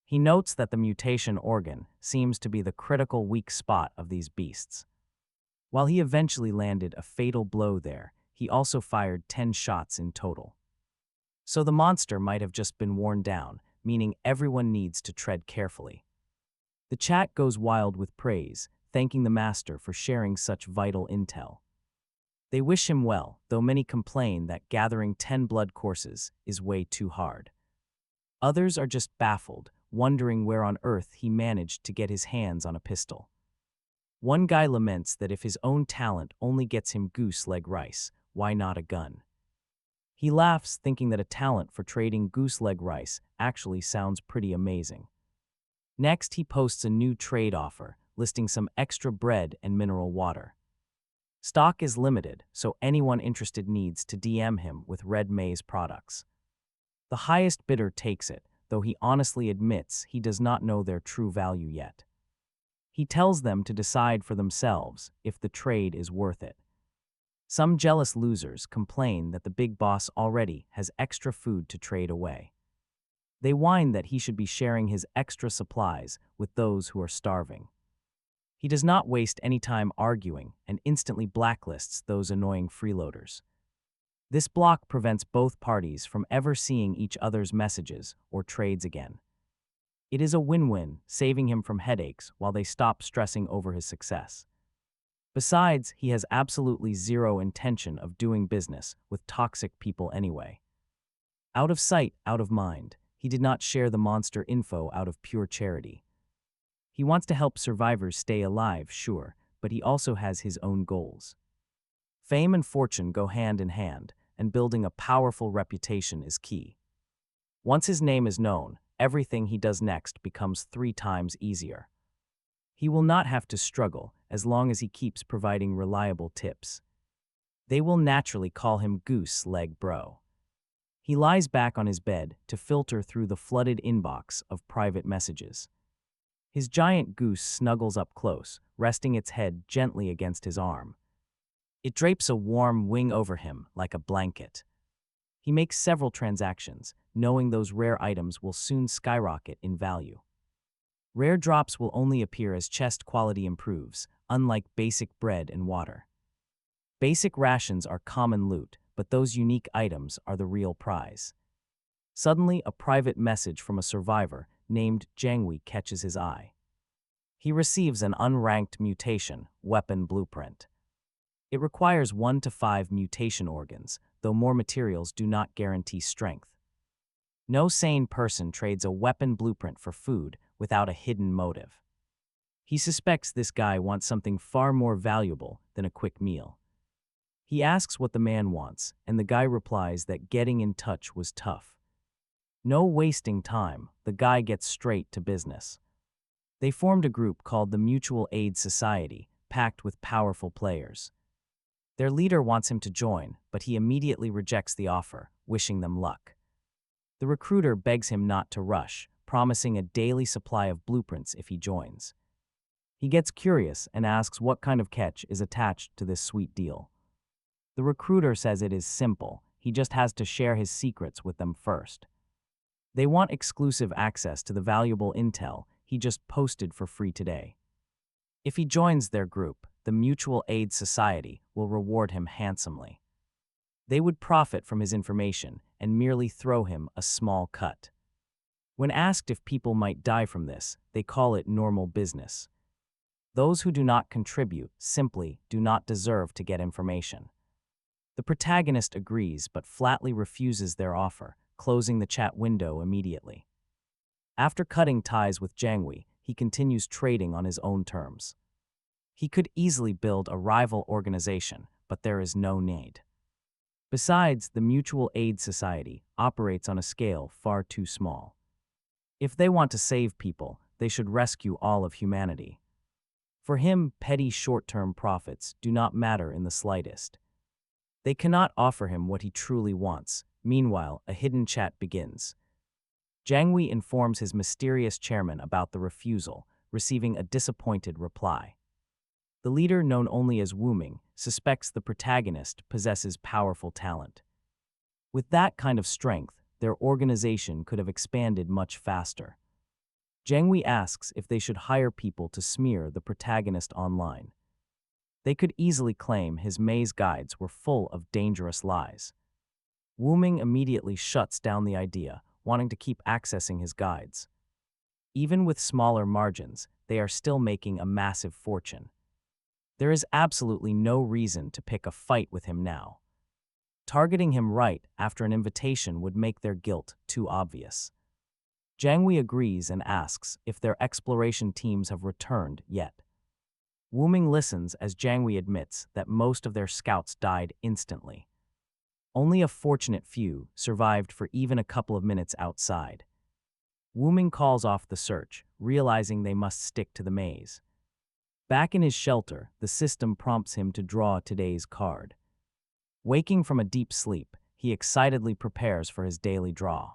He notes that the mutation organ seems to be the critical weak spot of these beasts. While he eventually landed a fatal blow there, he also fired 10 shots in total. So the monster might have just been worn down, meaning everyone needs to tread carefully. The chat goes wild with praise, thanking the master for sharing such vital intel. They wish him well, though many complain that gathering 10 blood courses is way too hard. Others are just baffled, wondering where on earth he managed to get his hands on a pistol. One guy laments that if his own talent only gets him goose leg rice, why not a gun? He laughs, thinking that a talent for trading goose leg rice actually sounds pretty amazing. Next, he posts a new trade offer, listing some extra bread and mineral water. Stock is limited, so anyone interested needs to DM him with red maize products. The highest bidder takes it, though he honestly admits he does not know their true value yet. He tells them to decide for themselves if the trade is worth it. Some jealous losers complain that the big boss already has extra food to trade away. They whine that he should be sharing his extra supplies with those who are starving. He does not waste any time arguing and instantly blacklists those annoying freeloaders. This block prevents both parties from ever seeing each other's messages or trades again. It is a win-win, saving him from headaches while they stop stressing over his success. Besides, he has absolutely zero intention of doing business with toxic people anyway. Out of sight, out of mind, he did not share the monster info out of pure charity. He wants to help survivors stay alive, sure, but he also has his own goals. Fame and fortune go hand in hand, and building a powerful reputation is key. Once his name is known, everything he does next becomes 3 times easier. He will not have to struggle as long as he keeps providing reliable tips. They will naturally call him Goose Leg Bro. He lies back on his bed to filter through the flooded inbox of private messages. His giant goose snuggles up close, resting its head gently against his arm. It drapes a warm wing over him like a blanket. He makes several transactions, knowing those rare items will soon skyrocket in value. Rare drops will only appear as chest quality improves, unlike basic bread and water. Basic rations are common loot, but those unique items are the real prize. Suddenly, a private message from a survivor named Jangwi catches his eye. He receives an unranked mutation, weapon blueprint. It requires 1 to 5 mutation organs, though more materials do not guarantee strength. No sane person trades a weapon blueprint for food without a hidden motive. He suspects this guy wants something far more valuable than a quick meal. He asks what the man wants, and the guy replies that getting in touch was tough. No wasting time, the guy gets straight to business. They formed a group called the Mutual Aid Society, packed with powerful players. Their leader wants him to join, but he immediately rejects the offer, wishing them luck. The recruiter begs him not to rush, promising a daily supply of blueprints if he joins. He gets curious and asks what kind of catch is attached to this sweet deal. The recruiter says it is simple, he just has to share his secrets with them first. They want exclusive access to the valuable intel he just posted for free today. If he joins their group, the Mutual Aid Society will reward him handsomely. They would profit from his information and merely throw him a small cut. When asked if people might die from this, they call it normal business. Those who do not contribute simply do not deserve to get information. The protagonist agrees but flatly refuses their offer, closing the chat window immediately. After cutting ties with Jangwi, he continues trading on his own terms. He could easily build a rival organization, but there is no need. Besides, the Mutual Aid Society operates on a scale far too small. If they want to save people, they should rescue all of humanity. For him, petty short-term profits do not matter in the slightest. They cannot offer him what he truly wants. Meanwhile, a hidden chat begins. Jangwi informs his mysterious chairman about the refusal, receiving a disappointed reply. The leader, known only as Wuming, suspects the protagonist possesses powerful talent. With that kind of strength, their organization could have expanded much faster. Jangwi asks if they should hire people to smear the protagonist online. They could easily claim his maze guides were full of dangerous lies. Wuming immediately shuts down the idea, wanting to keep accessing his guides. Even with smaller margins, they are still making a massive fortune. There is absolutely no reason to pick a fight with him now. Targeting him right after an invitation would make their guilt too obvious. Jangwi agrees and asks if their exploration teams have returned yet. Wu-ming listens as Jiang Wei admits that most of their scouts died instantly. Only a fortunate few survived for even a couple of minutes outside. Wu-ming calls off the search, realizing they must stick to the maze. Back in his shelter, the system prompts him to draw today's card. Waking from a deep sleep, he excitedly prepares for his daily draw.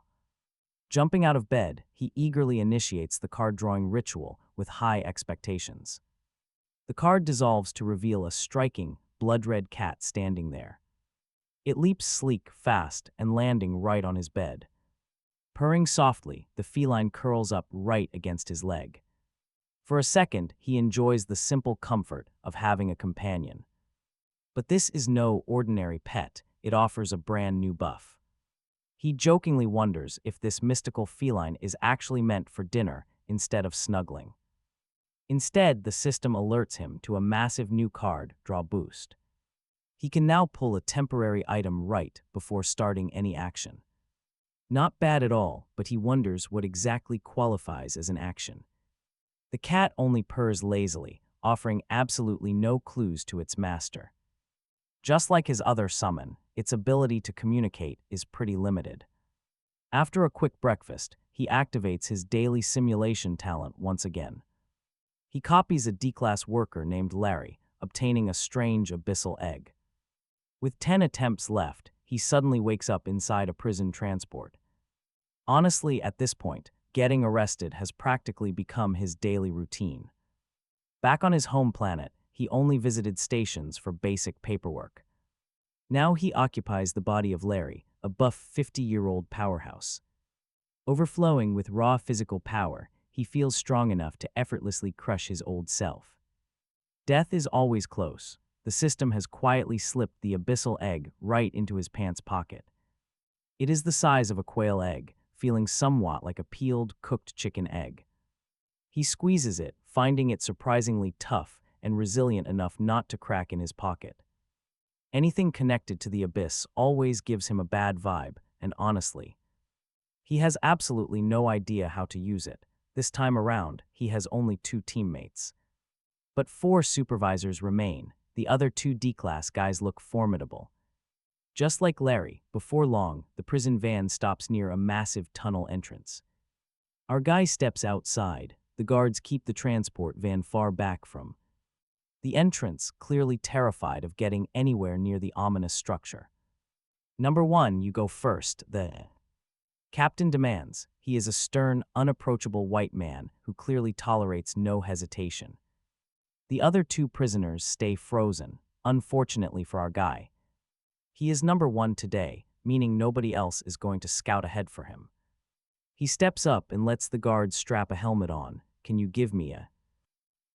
Jumping out of bed, he eagerly initiates the card-drawing ritual with high expectations. The card dissolves to reveal a striking, blood-red cat standing there. It leaps sleek, fast, and landing right on his bed. Purring softly, the feline curls up right against his leg. For a second, he enjoys the simple comfort of having a companion. But this is no ordinary pet, it offers a brand new buff. He jokingly wonders if this mystical feline is actually meant for dinner instead of snuggling. Instead, the system alerts him to a massive new card draw boost. He can now pull a temporary item right before starting any action. Not bad at all, but he wonders what exactly qualifies as an action. The cat only purrs lazily, offering absolutely no clues to its master. Just like his other summon, its ability to communicate is pretty limited. After a quick breakfast, he activates his daily simulation talent once again. He copies a D-class worker named Larry, obtaining a strange abyssal egg. With 10 attempts left, he suddenly wakes up inside a prison transport. Honestly, at this point, getting arrested has practically become his daily routine. Back on his home planet, he only visited stations for basic paperwork. Now he occupies the body of Larry, a buff 50-year-old powerhouse. Overflowing with raw physical power, he feels strong enough to effortlessly crush his old self. Death is always close. The system has quietly slipped the abyssal egg right into his pants pocket. It is the size of a quail egg, feeling somewhat like a peeled, cooked chicken egg. He squeezes it, finding it surprisingly tough and resilient enough not to crack in his pocket. Anything connected to the abyss always gives him a bad vibe, and honestly, he has absolutely no idea how to use it. This time around, he has only 2 teammates. But 4 supervisors remain. The other 2 D-class guys look formidable. Just like Larry, before long, the prison van stops near a massive tunnel entrance. Our guy steps outside. The guards keep the transport van far back from the entrance, clearly terrified of getting anywhere near the ominous structure. "Number 1, you go first," the captain demands. He is a stern, unapproachable white man who clearly tolerates no hesitation. The other 2 prisoners stay frozen, unfortunately for our guy. He is number 1 today, meaning nobody else is going to scout ahead for him. He steps up and lets the guards strap a helmet on. "Can you give me a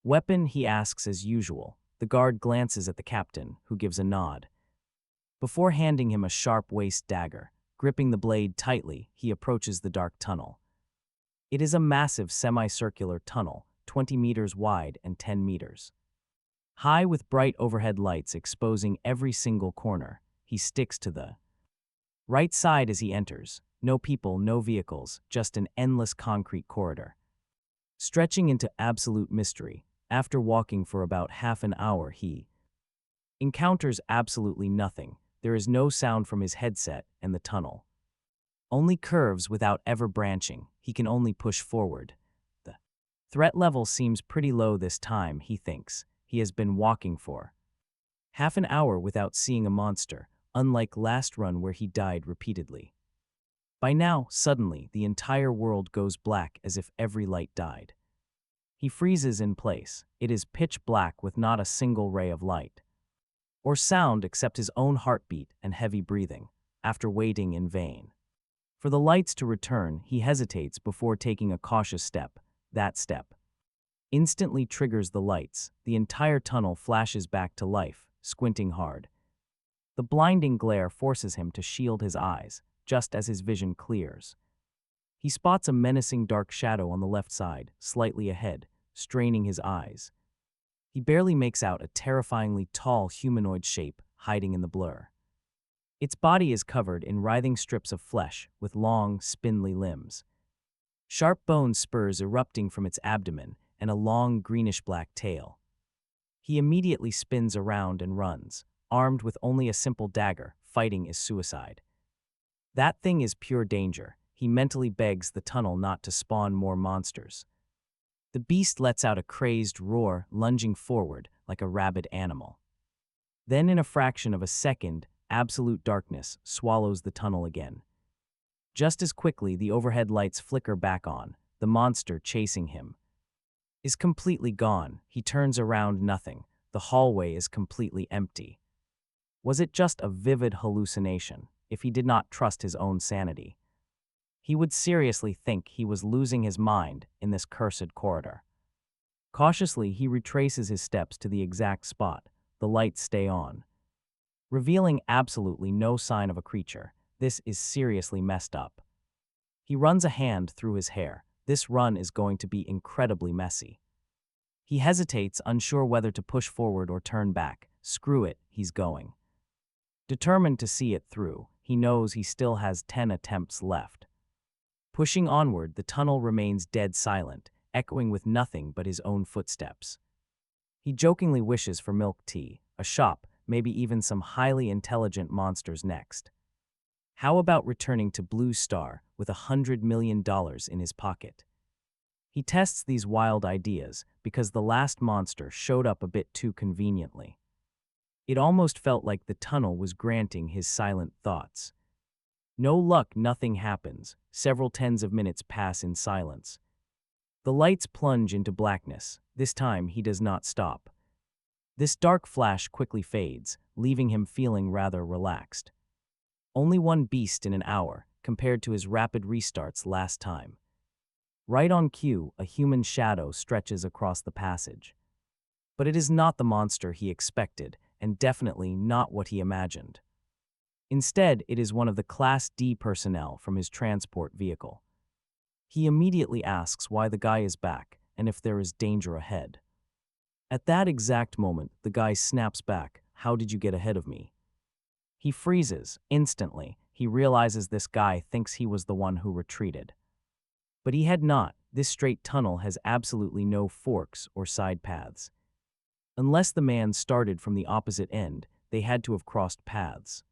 weapon?" he asks as usual. The guard glances at the captain, who gives a nod. Before handing him a sharp waist dagger, gripping the blade tightly, he approaches the dark tunnel. It is a massive semicircular tunnel, 20 meters wide and 10 meters high, with bright overhead lights exposing every single corner. He sticks to the right side as he enters. No people, no vehicles, just an endless concrete corridor, stretching into absolute mystery. After walking for about half an hour, he encounters absolutely nothing. There is no sound from his headset and the tunnel. Only curves without ever branching. He can only push forward. The threat level seems pretty low this time, he thinks. He has been walking for half an hour without seeing a monster, unlike last run where he died repeatedly. By now, suddenly, the entire world goes black as if every light died. He freezes in place. It is pitch black with not a single ray of light or sound except his own heartbeat and heavy breathing. After waiting in vain for the lights to return, he hesitates before taking a cautious step. That step instantly triggers the lights. The entire tunnel flashes back to life, squinting hard. The blinding glare forces him to shield his eyes, just as his vision clears. He spots a menacing dark shadow on the left side, slightly ahead, straining his eyes. He barely makes out a terrifyingly tall humanoid shape hiding in the blur. Its body is covered in writhing strips of flesh with long, spindly limbs. Sharp bone spurs erupting from its abdomen and a long greenish-black tail. He immediately spins around and runs. Armed with only a simple dagger, fighting is suicide. That thing is pure danger. He mentally begs the tunnel not to spawn more monsters. The beast lets out a crazed roar, lunging forward like a rabid animal. Then in a fraction of a second, absolute darkness swallows the tunnel again. Just as quickly, the overhead lights flicker back on. The monster chasing him is completely gone. He turns around, nothing. The hallway is completely empty. Was it just a vivid hallucination? If he did not trust his own sanity, he would seriously think he was losing his mind in this cursed corridor. Cautiously, he retraces his steps to the exact spot. The lights stay on, revealing absolutely no sign of a creature. This is seriously messed up. He runs a hand through his hair. This run is going to be incredibly messy. He hesitates, unsure whether to push forward or turn back. Screw it, he's going. Determined to see it through, he knows he still has 10 attempts left. Pushing onward, the tunnel remains dead silent, echoing with nothing but his own footsteps. He jokingly wishes for milk tea, a shop, maybe even some highly intelligent monsters next. How about returning to Blue Star with $100 million in his pocket? He tests these wild ideas because the last monster showed up a bit too conveniently. It almost felt like the tunnel was granting his silent thoughts. No luck, nothing happens. Several tens of minutes pass in silence. The lights plunge into blackness. This time he does not stop. This dark flash quickly fades, leaving him feeling rather relaxed. Only one beast in an hour, compared to his rapid restarts last time. Right on cue, a human shadow stretches across the passage. But it is not the monster he expected, and definitely not what he imagined. Instead, it is one of the Class D personnel from his transport vehicle. He immediately asks why the guy is back and if there is danger ahead. At that exact moment, the guy snaps back, "How did you get ahead of me?" He freezes. Instantly, he realizes this guy thinks he was the one who retreated. But he had not. This straight tunnel has absolutely no forks or side paths. Unless the man started from the opposite end, they had to have crossed paths.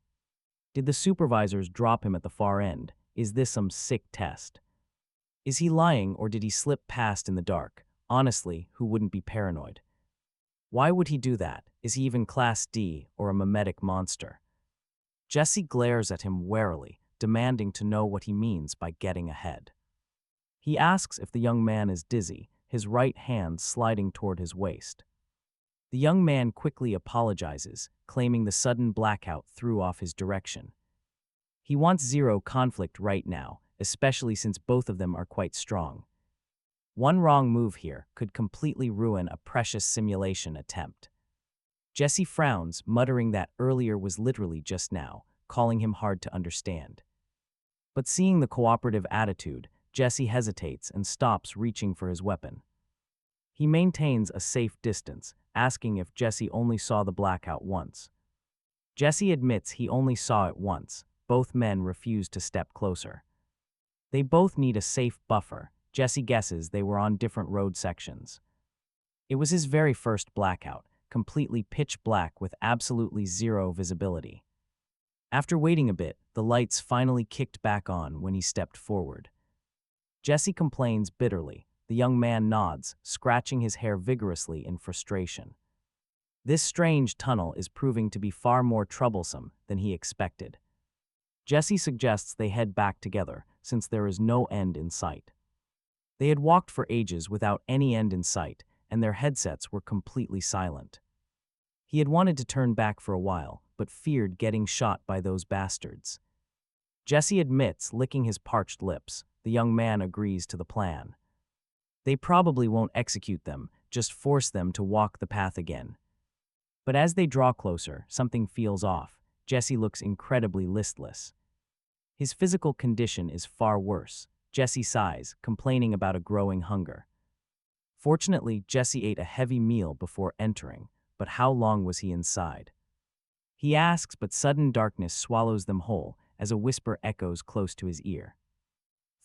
Did the supervisors drop him at the far end? Is this some sick test? Is he lying, or did he slip past in the dark? Honestly, who wouldn't be paranoid? Why would he do that? Is he even Class D or a mimetic monster? Jesse glares at him warily, demanding to know what he means by getting ahead. He asks if the young man is dizzy, his right hand sliding toward his waist. The young man quickly apologizes, claiming the sudden blackout threw off his direction. He wants zero conflict right now, especially since both of them are quite strong. One wrong move here could completely ruin a precious simulation attempt. Jesse frowns, muttering that earlier was literally just now, calling him hard to understand. But seeing the cooperative attitude, Jesse hesitates and stops, reaching for his weapon. He maintains a safe distance, asking if Jesse only saw the blackout once. Jesse admits he only saw it once. Both men refuse to step closer. They both need a safe buffer. Jesse guesses they were on different road sections. It was his very first blackout, completely pitch black with absolutely zero visibility. After waiting a bit, the lights finally kicked back on when he stepped forward. Jesse complains bitterly. The young man nods, scratching his hair vigorously in frustration. This strange tunnel is proving to be far more troublesome than he expected. Jesse suggests they head back together, since there is no end in sight. They had walked for ages without any end in sight, and their headsets were completely silent. He had wanted to turn back for a while, but feared getting shot by those bastards. Jesse admits, licking his parched lips. The young man agrees to the plan. They probably won't execute them, just force them to walk the path again. But as they draw closer, something feels off. Jesse looks incredibly listless. His physical condition is far worse. Jesse sighs, complaining about a growing hunger. Fortunately, Jesse ate a heavy meal before entering, but how long was he inside? He asks, but sudden darkness swallows them whole as a whisper echoes close to his ear.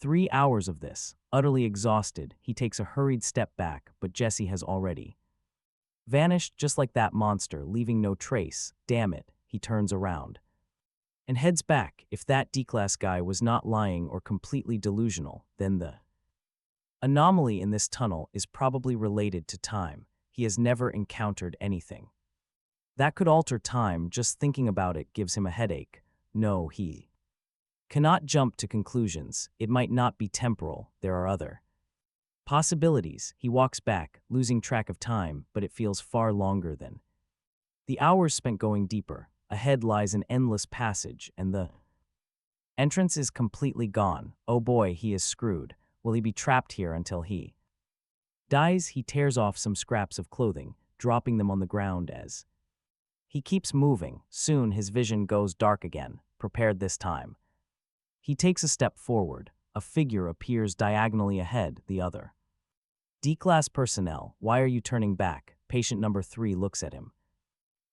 3 hours of this. Utterly exhausted, he takes a hurried step back, but Jesse has already Vanished just like that monster, leaving no trace. Damn it, he turns around and heads back. If that D-class guy was not lying or completely delusional, then the anomaly in this tunnel is probably related to time. He has never encountered anything that could alter time. Just thinking about it gives him a headache. No, he cannot jump to conclusions. It might not be temporal. There are other possibilities. He walks back, losing track of time, but it feels far longer than the hours spent going deeper. Ahead lies an endless passage, and the entrance is completely gone. Oh boy, he is screwed. Will he be trapped here until he dies? He tears off some scraps of clothing, dropping them on the ground as he keeps moving. Soon his vision goes dark again, prepared this time. He takes a step forward. A figure appears diagonally ahead, the other D-class personnel. Why are you turning back? Patient number 3 looks at him,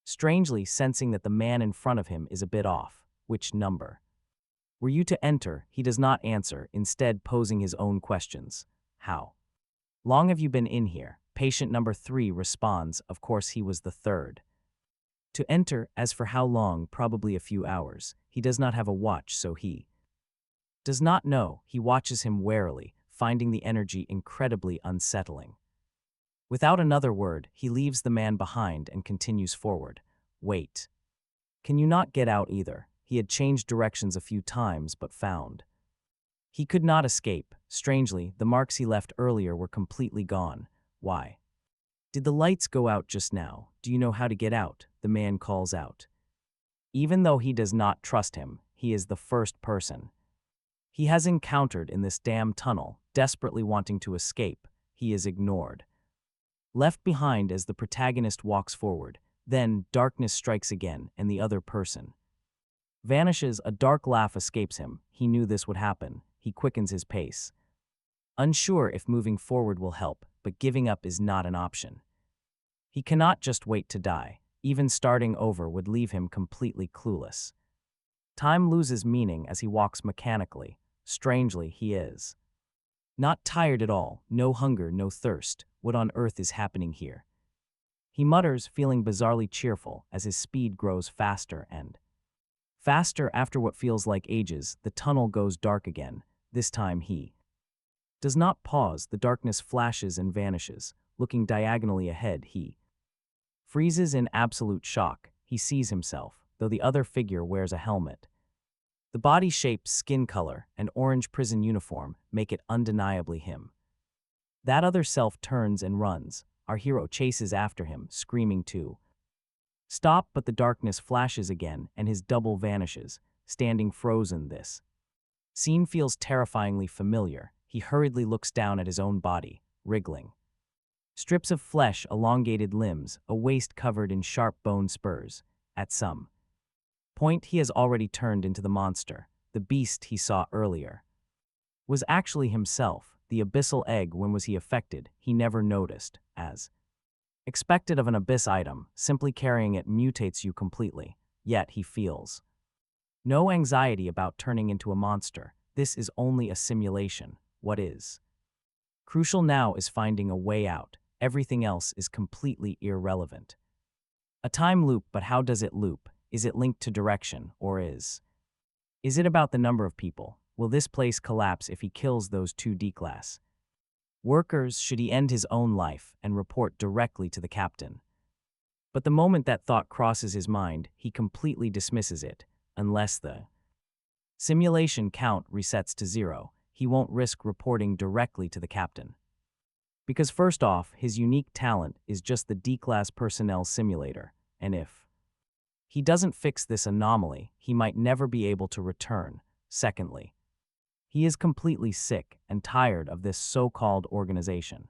strangely sensing that the man in front of him is a bit off. Which number were you to enter? He does not answer, instead posing his own questions. How long have you been in here? Patient number 3 responds, of course he was the third to enter. As for how long, probably a few hours. He does not have a watch, so he does not know. He watches him warily, finding the energy incredibly unsettling. Without another word, he leaves the man behind and continues forward. Wait. Can you not get out either? He had changed directions a few times but found he could not escape. Strangely, the marks he left earlier were completely gone. Why did the lights go out just now? Do you know how to get out? The man calls out. Even though he does not trust him, he is the first person he has encountered in this damn tunnel. Desperately wanting to escape, he is ignored, left behind as the protagonist walks forward. Then darkness strikes again, and the other person vanishes. A dark laugh escapes him. He knew this would happen. He quickens his pace, unsure if moving forward will help, but giving up is not an option. He cannot just wait to die. Even starting over would leave him completely clueless. Time loses meaning as he walks mechanically. Strangely, he is not tired at all. No hunger, no thirst. What on earth is happening here? He mutters, feeling bizarrely cheerful as his speed grows faster and faster. After what feels like ages, the tunnel goes dark again. This time he does not pause. The darkness flashes and vanishes. Looking diagonally ahead, he freezes in absolute shock. He sees himself, though the other figure wears a helmet. The body shape, skin color, and orange prison uniform make it undeniably him. That other self turns and runs. Our hero chases after him, screaming to stop, but the darkness flashes again and his double vanishes, standing frozen. This scene feels terrifyingly familiar. He hurriedly looks down at his own body, wriggling. Strips of flesh, elongated limbs, a waist covered in sharp bone spurs. At some point, he has already turned into the monster. The beast he saw earlier was actually himself. The Abyssal Egg. When was he affected? He never noticed. As expected of an abyss item, simply carrying it mutates you completely. Yet he feels no anxiety about turning into a monster. This is only a simulation. What is crucial now is finding a way out. Everything else is completely irrelevant. A time loop, but how does it loop? Is it linked to direction, or is it about the number of people? Will this place collapse if he kills those 2 D-class workers? Should he end his own life and report directly to the captain? But the moment that thought crosses his mind, he completely dismisses it. Unless the simulation count resets to 0, he won't risk reporting directly to the captain. Because first off, his unique talent is just the D-class personnel simulator, and if he doesn't fix this anomaly, he might never be able to return. Secondly, he is completely sick and tired of this so-called organization.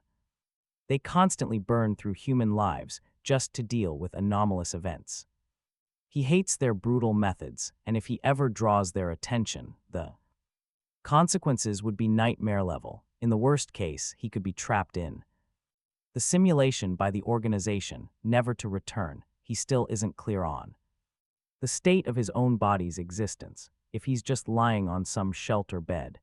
They constantly burn through human lives just to deal with anomalous events. He hates their brutal methods, and if he ever draws their attention, the consequences would be nightmare level. In the worst case, he could be trapped in the simulation by the organization, never to return. He still isn't clear on the state of his own body's existence. If he's just lying on some shelter bed,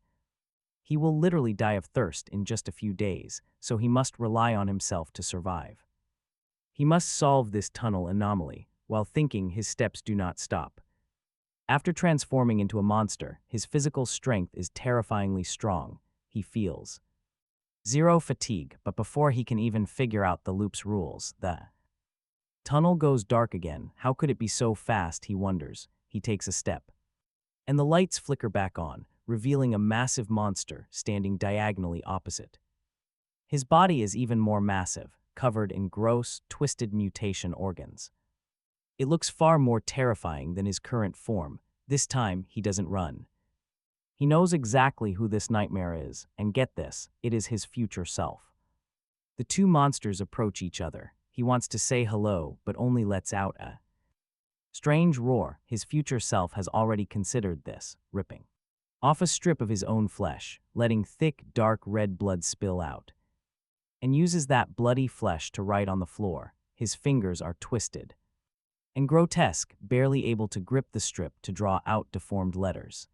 he will literally die of thirst in just a few days, so he must rely on himself to survive. He must solve this tunnel anomaly. While thinking, his steps do not stop. After transforming into a monster, his physical strength is terrifyingly strong. He feels zero fatigue, but before he can even figure out the loop's rules, the tunnel goes dark again. How could it be so fast, he wonders. He takes a step, and the lights flicker back on, revealing a massive monster standing diagonally opposite. His body is even more massive, covered in gross, twisted mutation organs. It looks far more terrifying than his current form. This time, he doesn't run. He knows exactly who this nightmare is, and get this, it is his future self. The two monsters approach each other. He wants to say hello, but only lets out a strange roar. His future self has already considered this, ripping off a strip of his own flesh, letting thick, dark red blood spill out, and uses that bloody flesh to write on the floor. His fingers are twisted and grotesque, barely able to grip the strip to draw out deformed letters.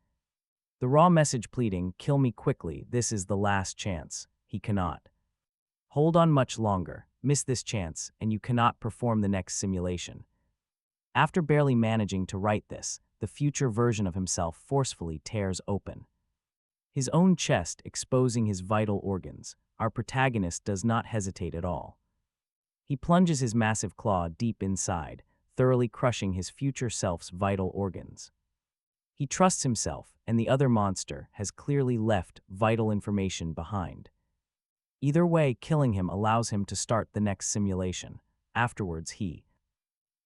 The raw message pleading, "Kill me quickly, this is the last chance." He cannot hold on much longer. Miss this chance, and you cannot perform the next simulation. After barely managing to write this, the future version of himself forcefully tears open his own chest, exposing his vital organs. Our protagonist does not hesitate at all. He plunges his massive claw deep inside, thoroughly crushing his future self's vital organs. He trusts himself, and the other monster has clearly left vital information behind. Either way, killing him allows him to start the next simulation. Afterwards, he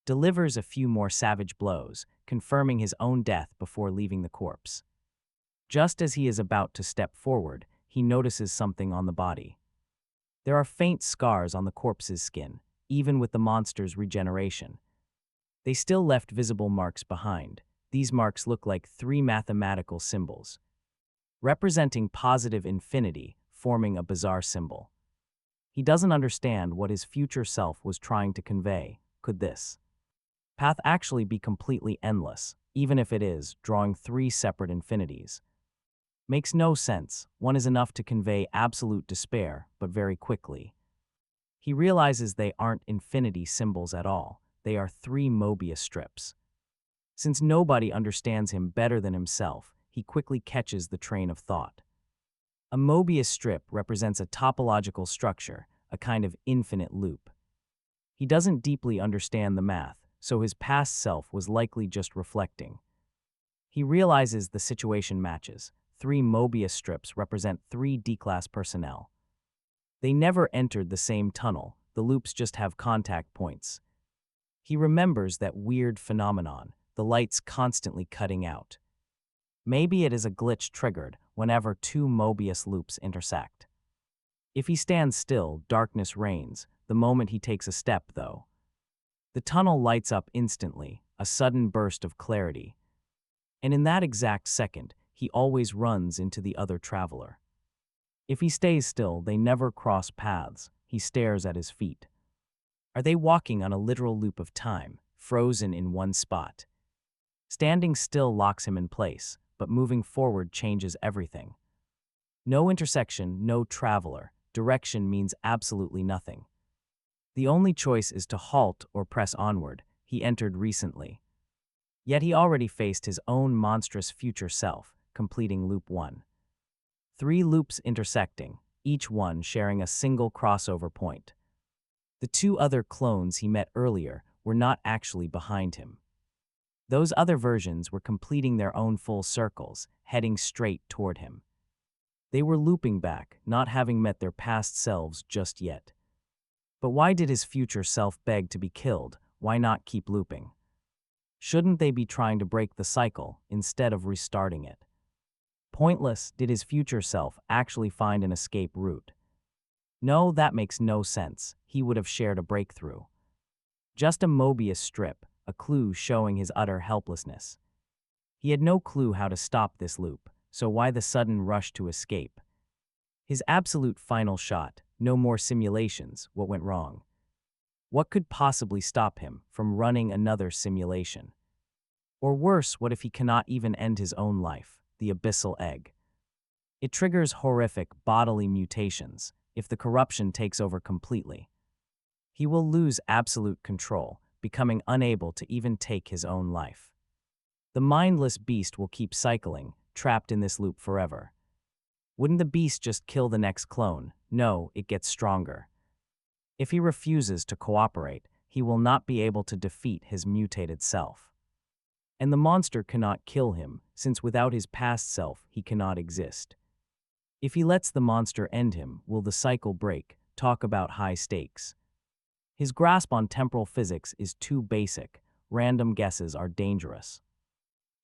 delivers a few more savage blows, confirming his own death before leaving the corpse. Just as he is about to step forward, he notices something on the body. There are faint scars on the corpse's skin, even with the monster's regeneration. They still left visible marks behind. These marks look like 3 mathematical symbols, representing positive infinity, forming a bizarre symbol. He doesn't understand what his future self was trying to convey. Could this path actually be completely endless, even if it is, drawing 3 separate infinities? Makes no sense. One is enough to convey absolute despair, but very quickly he realizes they aren't infinity symbols at all. They are 3 Mobius strips. Since nobody understands him better than himself, he quickly catches the train of thought. A Mobius strip represents a topological structure, a kind of infinite loop. He doesn't deeply understand the math, so his past self was likely just reflecting. He realizes the situation matches. 3 Mobius strips represent 3 D-class personnel. They never entered the same tunnel, the loops just have contact points. He remembers that weird phenomenon, the lights constantly cutting out. Maybe it is a glitch triggered whenever 2 Mobius loops intersect. If he stands still, darkness reigns. The moment he takes a step, though, the tunnel lights up instantly, a sudden burst of clarity. And in that exact second, he always runs into the other traveler. If he stays still, they never cross paths. He stares at his feet. Are they walking on a literal loop of time, frozen in one spot? Standing still locks him in place, but moving forward changes everything. No intersection, no traveler. Direction means absolutely nothing. The only choice is to halt or press onward. He entered recently. Yet he already faced his own monstrous future self, completing loop 1. 3 loops intersecting, each one sharing a single crossover point. The 2 other clones he met earlier were not actually behind him. Those other versions were completing their own full circles, heading straight toward him. They were looping back, not having met their past selves just yet. But why did his future self beg to be killed? Why not keep looping? Shouldn't they be trying to break the cycle instead of restarting it? Pointless. Did his future self actually find an escape route? No, that makes no sense. He would have shared a breakthrough. Just a Mobius strip, a clue showing his utter helplessness. He had no clue how to stop this loop, so why the sudden rush to escape? His absolute final shot, no more simulations. What went wrong? What could possibly stop him from running another simulation? Or worse, what if he cannot even end his own life? The Abyssal Egg. It triggers horrific bodily mutations if the corruption takes over completely. He will lose absolute control, becoming unable to even take his own life. The mindless beast will keep cycling, trapped in this loop forever. Wouldn't the beast just kill the next clone? No, it gets stronger. If he refuses to cooperate, he will not be able to defeat his mutated self. And the monster cannot kill him, since without his past self he cannot exist. If he lets the monster end him, will the cycle break? Talk about high stakes. His grasp on temporal physics is too basic. Random guesses are dangerous.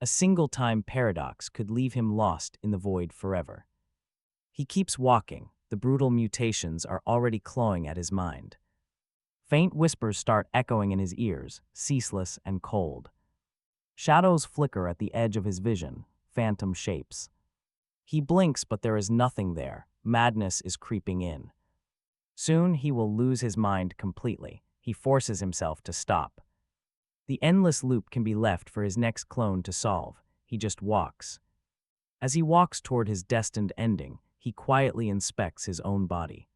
A single-time paradox could leave him lost in the void forever. He keeps walking. The brutal mutations are already clawing at his mind. Faint whispers start echoing in his ears, ceaseless and cold. Shadows flicker at the edge of his vision, phantom shapes. He blinks, but there is nothing there. Madness is creeping in. Soon he will lose his mind completely. He forces himself to stop. The endless loop can be left for his next clone to solve. He just walks. As he walks toward his destined ending, he quietly inspects his own body.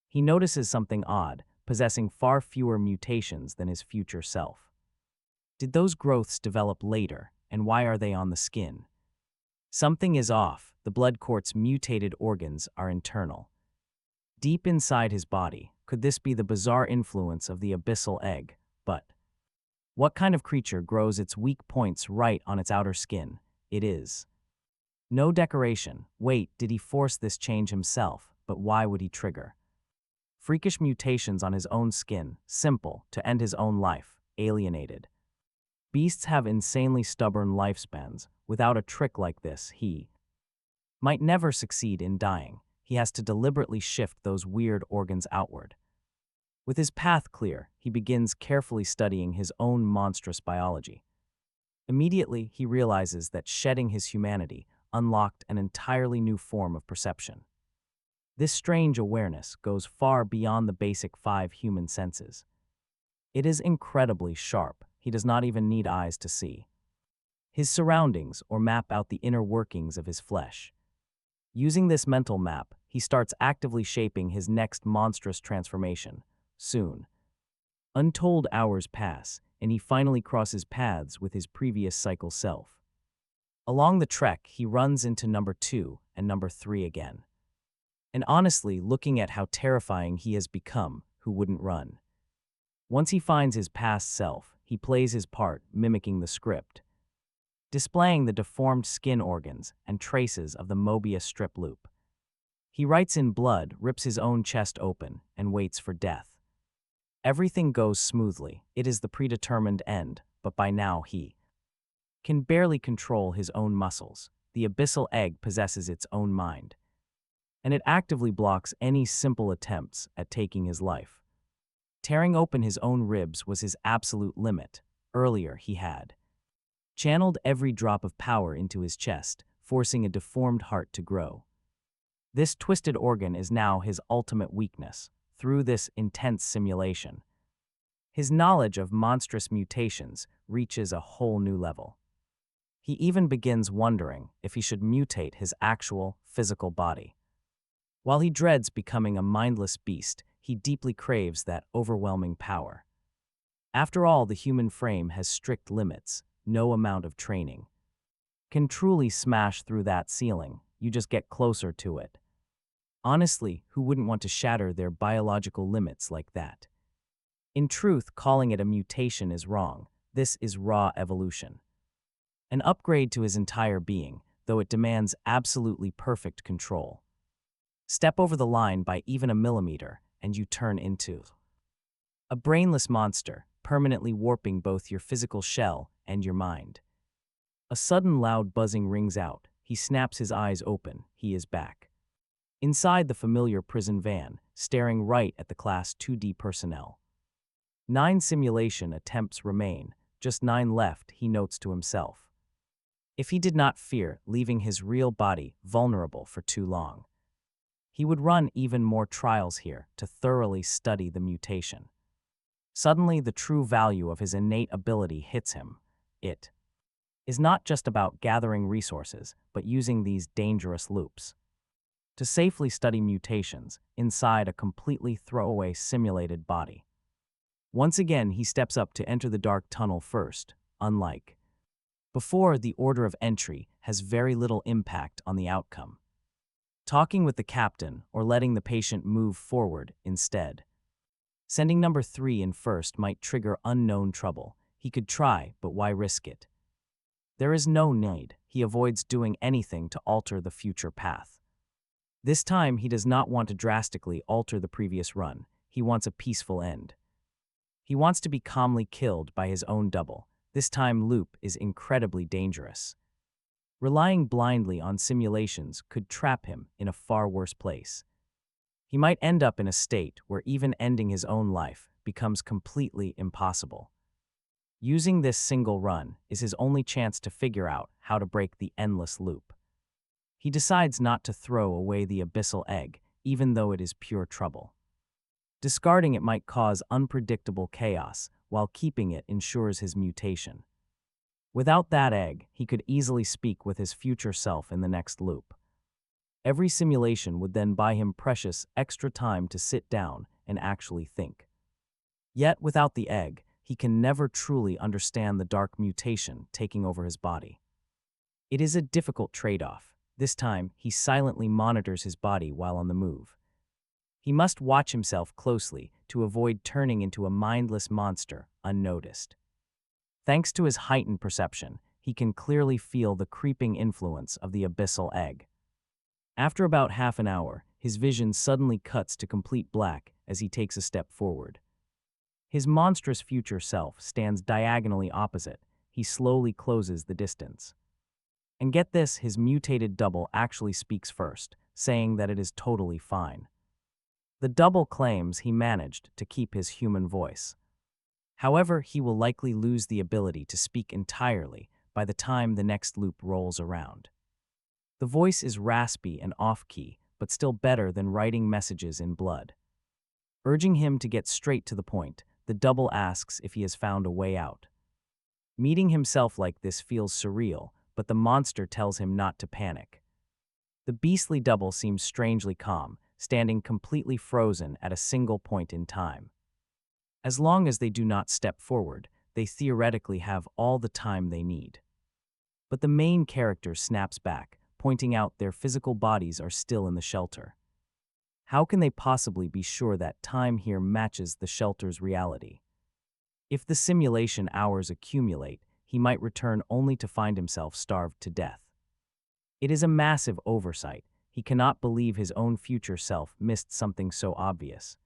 He notices something odd, possessing far fewer mutations than his future self. Did those growths develop later, and why are they on the skin? Something is off. The blood quartz mutated organs are internal. Deep inside his body, could this be the bizarre influence of the Abyssal Egg? But what kind of creature grows its weak points right on its outer skin? It is no decoration. Wait, did he force this change himself? But why would he trigger freakish mutations on his own skin? Simple, to end his own life, alienated. Beasts have insanely stubborn lifespans. Without a trick like this, he might never succeed in dying. He has to deliberately shift those weird organs outward. With his path clear, he begins carefully studying his own monstrous biology. Immediately, he realizes that shedding his humanity unlocked an entirely new form of perception. This strange awareness goes far beyond the basic 5 human senses. It is incredibly sharp. He does not even need eyes to see his surroundings or map out the inner workings of his flesh. Using this mental map, he starts actively shaping his next monstrous transformation. Soon, untold hours pass, and he finally crosses paths with his previous cycle self. Along the trek, he runs into number 2 and number 3 again. And honestly, looking at how terrifying he has become, who wouldn't run? Once he finds his past self, he plays his part, mimicking the script, displaying the deformed skin organs and traces of the Mobius strip loop. He writes in blood, rips his own chest open, and waits for death. Everything goes smoothly. It is the predetermined end, but by now he can barely control his own muscles. The Abyssal Egg possesses its own mind, and it actively blocks any simple attempts at taking his life. Tearing open his own ribs was his absolute limit. Earlier, he had channeled every drop of power into his chest, forcing a deformed heart to grow. This twisted organ is now his ultimate weakness. Through this intense simulation, his knowledge of monstrous mutations reaches a whole new level. He even begins wondering if he should mutate his actual physical body. While he dreads becoming a mindless beast, he deeply craves that overwhelming power. After all, the human frame has strict limits. No amount of training can truly smash through that ceiling. You just get closer to it. Honestly, who wouldn't want to shatter their biological limits like that? In truth, calling it a mutation is wrong. This is raw evolution. An upgrade to his entire being, though it demands absolutely perfect control. Step over the line by even a millimeter, and you turn into a brainless monster, permanently warping both your physical shell and your mind. A sudden loud buzzing rings out. He snaps his eyes open. He is back inside the familiar prison van, staring right at the Class 2D personnel. 9 simulation attempts remain, just 9 left, he notes to himself. If he did not fear leaving his real body vulnerable for too long, he would run even more trials here to thoroughly study the mutation. Suddenly, the true value of his innate ability hits him. It is not just about gathering resources, but using these dangerous loops to safely study mutations inside a completely throwaway simulated body. Once again, he steps up to enter the dark tunnel first, unlike before, the order of entry has very little impact on the outcome. Talking with the captain or letting the patient move forward instead. Sending number 3 in first might trigger unknown trouble. He could try, but why risk it? There is no need. He avoids doing anything to alter the future path. This time, he does not want to drastically alter the previous run. He wants a peaceful end. He wants to be calmly killed by his own double. This time loop is incredibly dangerous. Relying blindly on simulations could trap him in a far worse place. He might end up in a state where even ending his own life becomes completely impossible. Using this single run is his only chance to figure out how to break the endless loop. He decides not to throw away the Abyssal Egg, even though it is pure trouble. Discarding it might cause unpredictable chaos, while keeping it ensures his mutation. Without that egg, he could easily speak with his future self in the next loop. Every simulation would then buy him precious extra time to sit down and actually think. Yet, without the egg, he can never truly understand the dark mutation taking over his body. It is a difficult trade-off. This time, he silently monitors his body while on the move. He must watch himself closely to avoid turning into a mindless monster unnoticed. Thanks to his heightened perception, he can clearly feel the creeping influence of the Abyssal Egg. After about half an hour, his vision suddenly cuts to complete black as he takes a step forward. His monstrous future self stands diagonally opposite. He slowly closes the distance. And get this, his mutated double actually speaks first, saying that it is totally fine. The double claims he managed to keep his human voice. However, he will likely lose the ability to speak entirely by the time the next loop rolls around. The voice is raspy and off-key, but still better than writing messages in blood. Urging him to get straight to the point, the double asks if he has found a way out. Meeting himself like this feels surreal, but the monster tells him not to panic. The beastly double seems strangely calm, standing completely frozen at a single point in time. As long as they do not step forward, they theoretically have all the time they need. But the main character snaps back, pointing out their physical bodies are still in the shelter. How can they possibly be sure that time here matches the shelter's reality? If the simulation hours accumulate, he might return only to find himself starved to death. It is a massive oversight. He cannot believe his own future self missed something so obvious.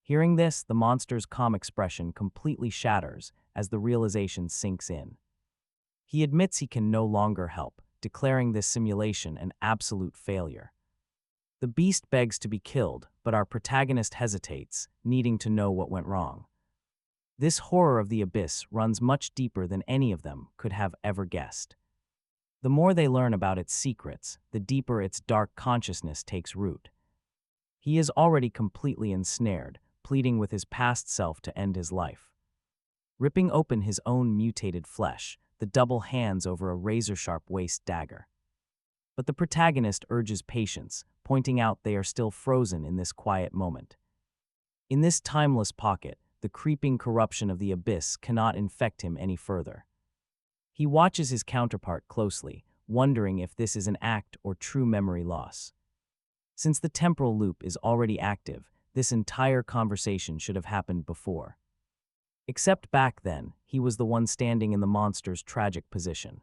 Hearing this, the monster's calm expression completely shatters as the realization sinks in. He admits he can no longer help, declaring this simulation an absolute failure. The beast begs to be killed, but our protagonist hesitates, needing to know what went wrong. This horror of the abyss runs much deeper than any of them could have ever guessed. The more they learn about its secrets, the deeper its dark consciousness takes root. He is already completely ensnared, pleading with his past self to end his life. Ripping open his own mutated flesh, the double hands over a razor-sharp waist dagger. But the protagonist urges patience, pointing out they are still frozen in this quiet moment. In this timeless pocket, the creeping corruption of the abyss cannot infect him any further. He watches his counterpart closely, wondering if this is an act or true memory loss. Since the temporal loop is already active, this entire conversation should have happened before. Except back then, he was the one standing in the monster's tragic position.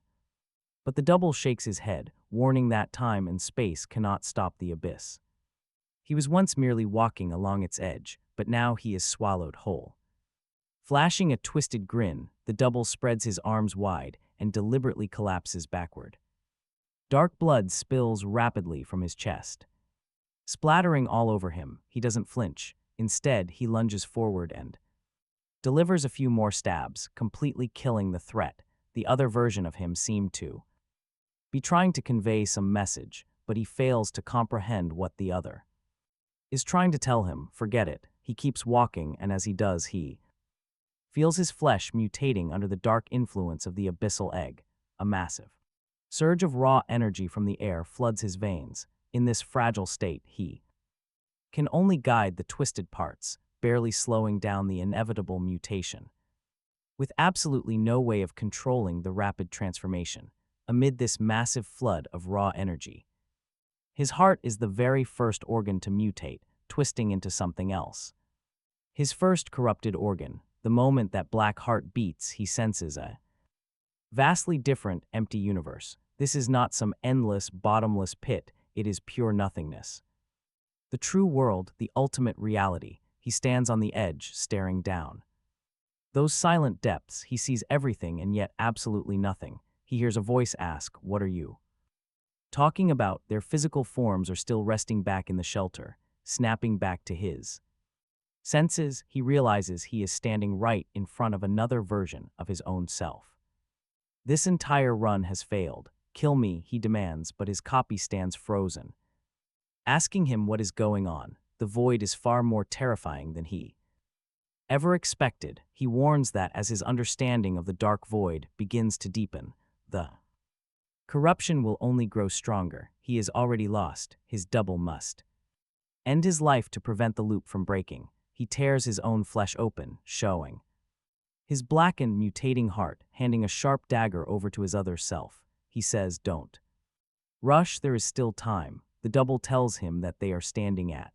But the double shakes his head, warning that time and space cannot stop the abyss. He was once merely walking along its edge, but now he is swallowed whole. Flashing a twisted grin, the double spreads his arms wide and deliberately collapses backward. Dark blood spills rapidly from his chest. Splattering all over him, he doesn't flinch. Instead, he lunges forward and delivers a few more stabs, completely killing the threat. The other version of him seemed to be trying to convey some message, but he fails to comprehend what the other is trying to tell him. Forget it. He keeps walking, and as he does, he feels his flesh mutating under the dark influence of the Abyssal Egg. A massive surge of raw energy from the air floods his veins. In this fragile state, he can only guide the twisted parts, barely slowing down the inevitable mutation. With absolutely no way of controlling the rapid transformation, amid this massive flood of raw energy. His heart is the very first organ to mutate, twisting into something else. His first corrupted organ, the moment that black heart beats, he senses a vastly different, empty universe. This is not some endless, bottomless pit, it is pure nothingness. The true world, the ultimate reality. He stands on the edge, staring down. Those silent depths, he sees everything and yet absolutely nothing. He hears a voice ask, "What are you?" Talking about. Their physical forms are still resting back in the shelter, snapping back to his senses. He realizes he is standing right in front of another version of his own self. This entire run has failed. "Kill me," he demands, but his copy stands frozen. Asking him what is going on, the void is far more terrifying than he ever expected. He warns that as his understanding of the dark void begins to deepen, the corruption will only grow stronger. He is already lost. His double must end his life to prevent the loop from breaking. He tears his own flesh open, showing his blackened, mutating heart, handing a sharp dagger over to his other self. He says, "Don't rush, there is still time." The double tells him that they are standing at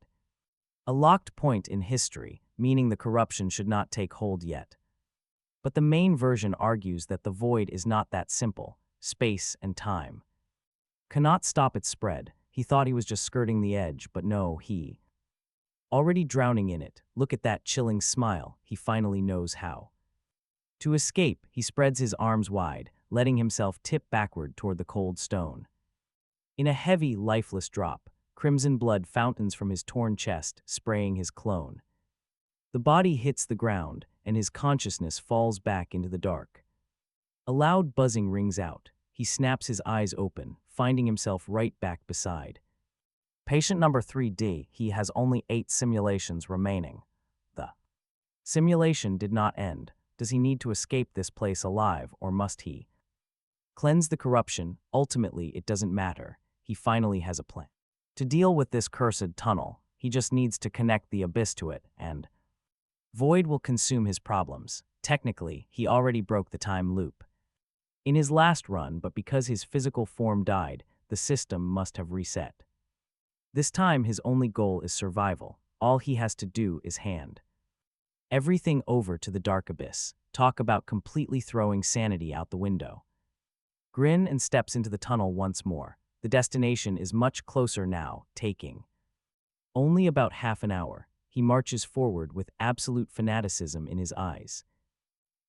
a locked point in history, meaning the corruption should not take hold yet. But the main version argues that the void is not that simple. Space and time cannot stop its spread. He thought he was just skirting the edge, but no, he already drowning in it. Look at that chilling smile. He finally knows how to escape. He spreads his arms wide, letting himself tip backward toward the cold stone. In a heavy, lifeless drop, crimson blood fountains from his torn chest, spraying his clone. The body hits the ground, and his consciousness falls back into the dark. A loud buzzing rings out. He snaps his eyes open, finding himself right back beside patient number 3D. He has only 8 simulations remaining. The simulation did not end. Does he need to escape this place alive, or must he cleanse the corruption? Ultimately, it doesn't matter. He finally has a plan. To deal with this cursed tunnel, he just needs to connect the abyss to it, and void will consume his problems. Technically, he already broke the time loop in his last run, but because his physical form died, the system must have reset. This time, his only goal is survival. All he has to do is hand everything over to the dark abyss. Talk about completely throwing sanity out the window. Grin and steps into the tunnel once more. The destination is much closer now, taking only about half an hour. He marches forward with absolute fanaticism in his eyes.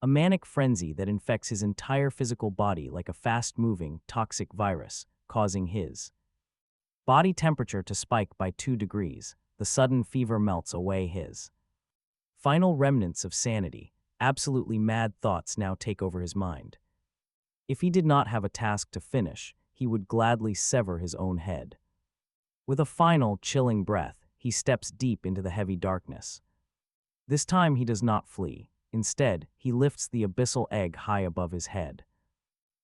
A manic frenzy that infects his entire physical body like a fast-moving, toxic virus, causing his body temperature to spike by 2 degrees. The sudden fever melts away his final remnants of sanity. Absolutely mad thoughts now take over his mind. If he did not have a task to finish, he would gladly sever his own head. With a final, chilling breath, he steps deep into the heavy darkness. This time he does not flee. Instead, he lifts the abyssal egg high above his head.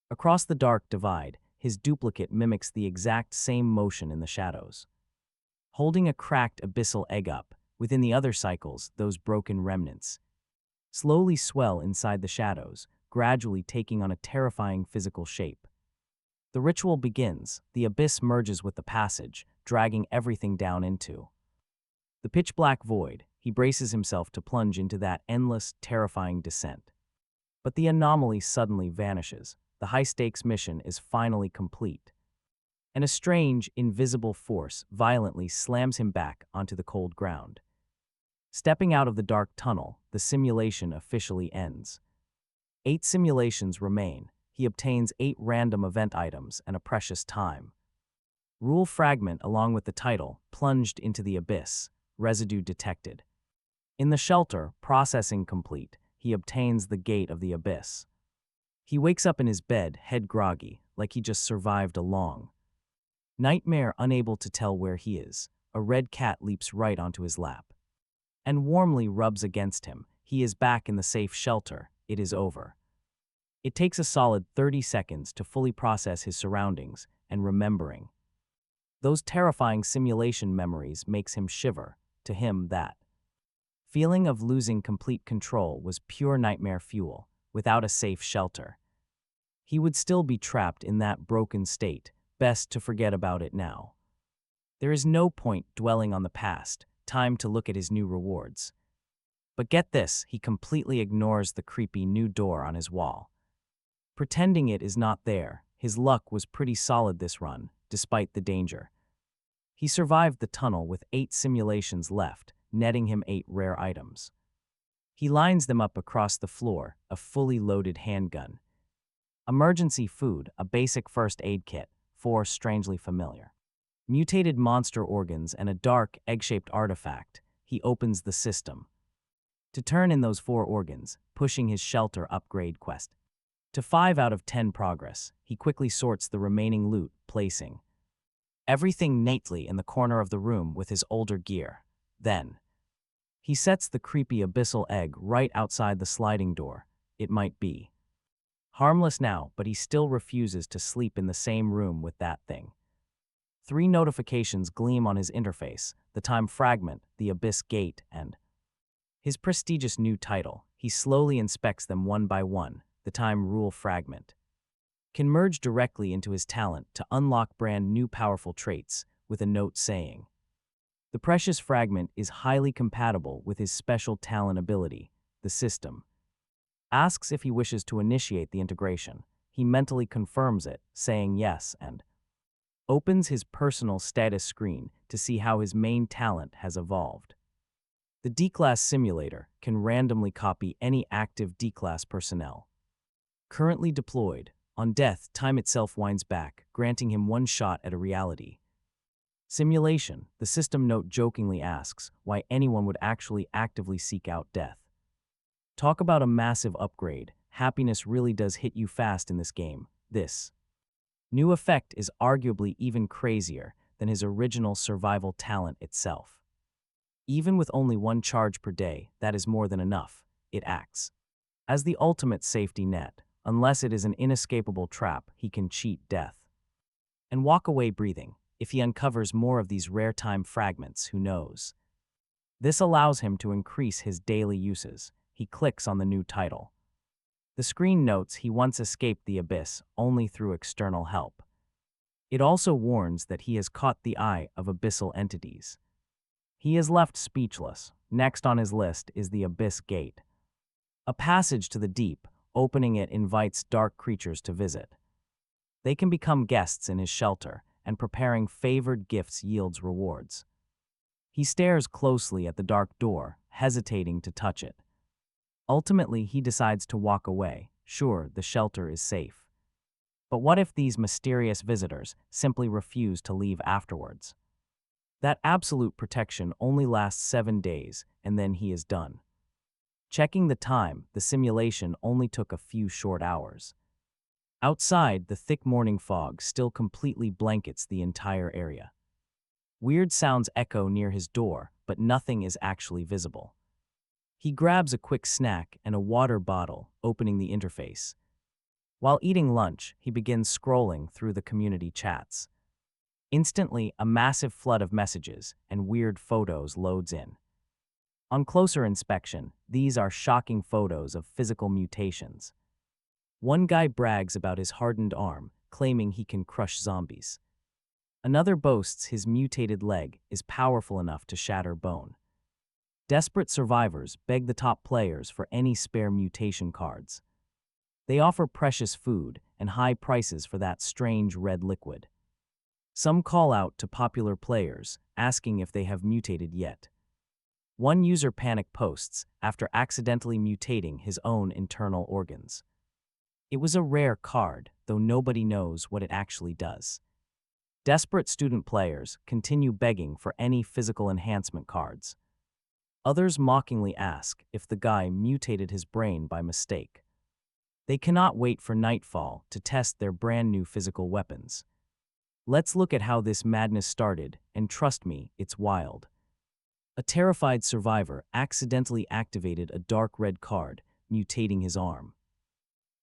Across the dark divide, his duplicate mimics the exact same motion in the shadows. Holding a cracked abyssal egg up, within the other cycles, those broken remnants slowly swell inside the shadows, gradually taking on a terrifying physical shape. The ritual begins. The abyss merges with the passage, dragging everything down into the pitch-black void. He braces himself to plunge into that endless, terrifying descent. But the anomaly suddenly vanishes. The high-stakes mission is finally complete. And a strange, invisible force violently slams him back onto the cold ground. Stepping out of the dark tunnel, the simulation officially ends. 8 simulations remain. He obtains 8 random event items and a precious time. Rule fragment along with the title, plunged into the abyss, residue detected. In the shelter, processing complete, he obtains the gate of the abyss. He wakes up in his bed, head groggy, like he just survived a long nightmare, unable to tell where he is. A red cat leaps right onto his lap and warmly rubs against him. He is back in the safe shelter. It is over. It takes a solid 30 seconds to fully process his surroundings, and remembering those terrifying simulation memories makes him shiver. To him, that Feeling of losing complete control was pure nightmare fuel, without a safe shelter. He would still be trapped in that broken state, best to forget about it now. There is no point dwelling on the past, time to look at his new rewards. But get this, he completely ignores the creepy new door on his wall. Pretending it is not there, his luck was pretty solid this run, despite the danger. He survived the tunnel with 8 simulations left, netting him 8 rare items. He lines them up across the floor, a fully loaded handgun. Emergency food, a basic first aid kit, 4 strangely familiar. Mutated monster organs and a dark, egg-shaped artifact. He opens the system. To turn in those 4 organs, pushing his shelter upgrade quest. To 5 out of 10 progress, he quickly sorts the remaining loot, placing everything neatly in the corner of the room with his older gear. Then, he sets the creepy Abyssal Egg right outside the sliding door. It might be harmless now, but he still refuses to sleep in the same room with that thing. 3 notifications gleam on his interface: the time fragment, the abyss gate, and his prestigious new title. He slowly inspects them one by one. The time rule fragment can merge directly into his talent to unlock brand new powerful traits, with a note saying, the precious fragment is highly compatible with his special talent ability. The system asks if he wishes to initiate the integration. He mentally confirms it, saying yes, and opens his personal status screen to see how his main talent has evolved. The D-Class simulator can randomly copy any active D-Class personnel currently deployed. On death, time itself winds back, granting him 1 shot at a reality simulation. The system note jokingly asks why anyone would actually actively seek out death. Talk about a massive upgrade. Happiness really does hit you fast in this game. This new effect is arguably even crazier than his original survival talent itself. Even with only 1 charge per day, that is more than enough. It acts as the ultimate safety net. Unless it is an inescapable trap, he can cheat death and walk away breathing. If he uncovers more of these rare time fragments, who knows? This allows him to increase his daily uses. He clicks on the new title. The screen notes he once escaped the abyss only through external help. It also warns that he has caught the eye of abyssal entities. He is left speechless. Next on his list is the Abyss Gate, a passage to the deep. Opening it invites dark creatures to visit. They can become guests in his shelter, and preparing favored gifts yields rewards. He stares closely at the dark door, hesitating to touch it. Ultimately, he decides to walk away. Sure, the shelter is safe. But what if these mysterious visitors simply refuse to leave afterwards? That absolute protection only lasts 7 days, and then he is done. Checking the time, the simulation only took a few short hours. Outside, the thick morning fog still completely blankets the entire area. Weird sounds echo near his door, but nothing is actually visible. He grabs a quick snack and a water bottle, opening the interface. While eating lunch, he begins scrolling through the community chats. Instantly, a massive flood of messages and weird photos loads in. On closer inspection, these are shocking photos of physical mutations. One guy brags about his hardened arm, claiming he can crush zombies. Another boasts his mutated leg is powerful enough to shatter bone. Desperate survivors beg the top players for any spare mutation cards. They offer precious food and high prices for that strange red liquid. Some call out to popular players, asking if they have mutated yet. One user panic posts after accidentally mutating his own internal organs. It was a rare card, though nobody knows what it actually does. Desperate student players continue begging for any physical enhancement cards. Others mockingly ask if the guy mutated his brain by mistake. They cannot wait for nightfall to test their brand new physical weapons. Let's look at how this madness started, and trust me, it's wild. A terrified survivor accidentally activated a dark red card, mutating his arm.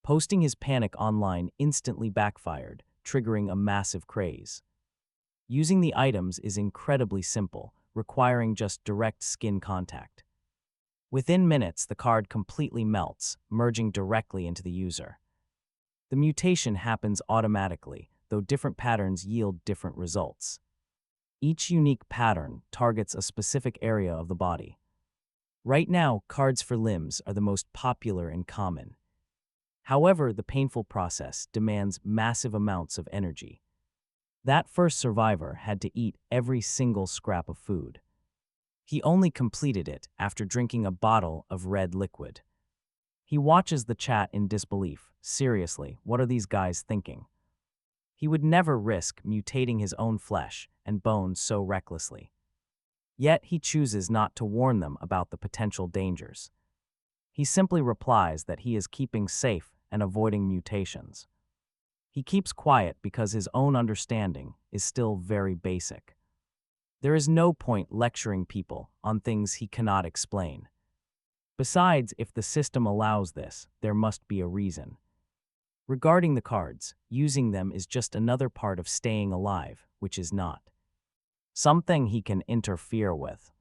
Posting his panic online instantly backfired, triggering a massive craze. Using the items is incredibly simple, requiring just direct skin contact. Within minutes, the card completely melts, merging directly into the user. The mutation happens automatically, though different patterns yield different results. Each unique pattern targets a specific area of the body. Right now, cards for limbs are the most popular and common. However, the painful process demands massive amounts of energy. That first survivor had to eat every single scrap of food. He only completed it after drinking a bottle of red liquid. He watches the chat in disbelief. Seriously, what are these guys thinking? He would never risk mutating his own flesh and bones so recklessly. Yet he chooses not to warn them about the potential dangers. He simply replies that he is keeping safe and avoiding mutations. He keeps quiet because his own understanding is still very basic. There is no point lecturing people on things he cannot explain. Besides, if the system allows this, there must be a reason. Regarding the cards, using them is just another part of staying alive, which is not something he can interfere with.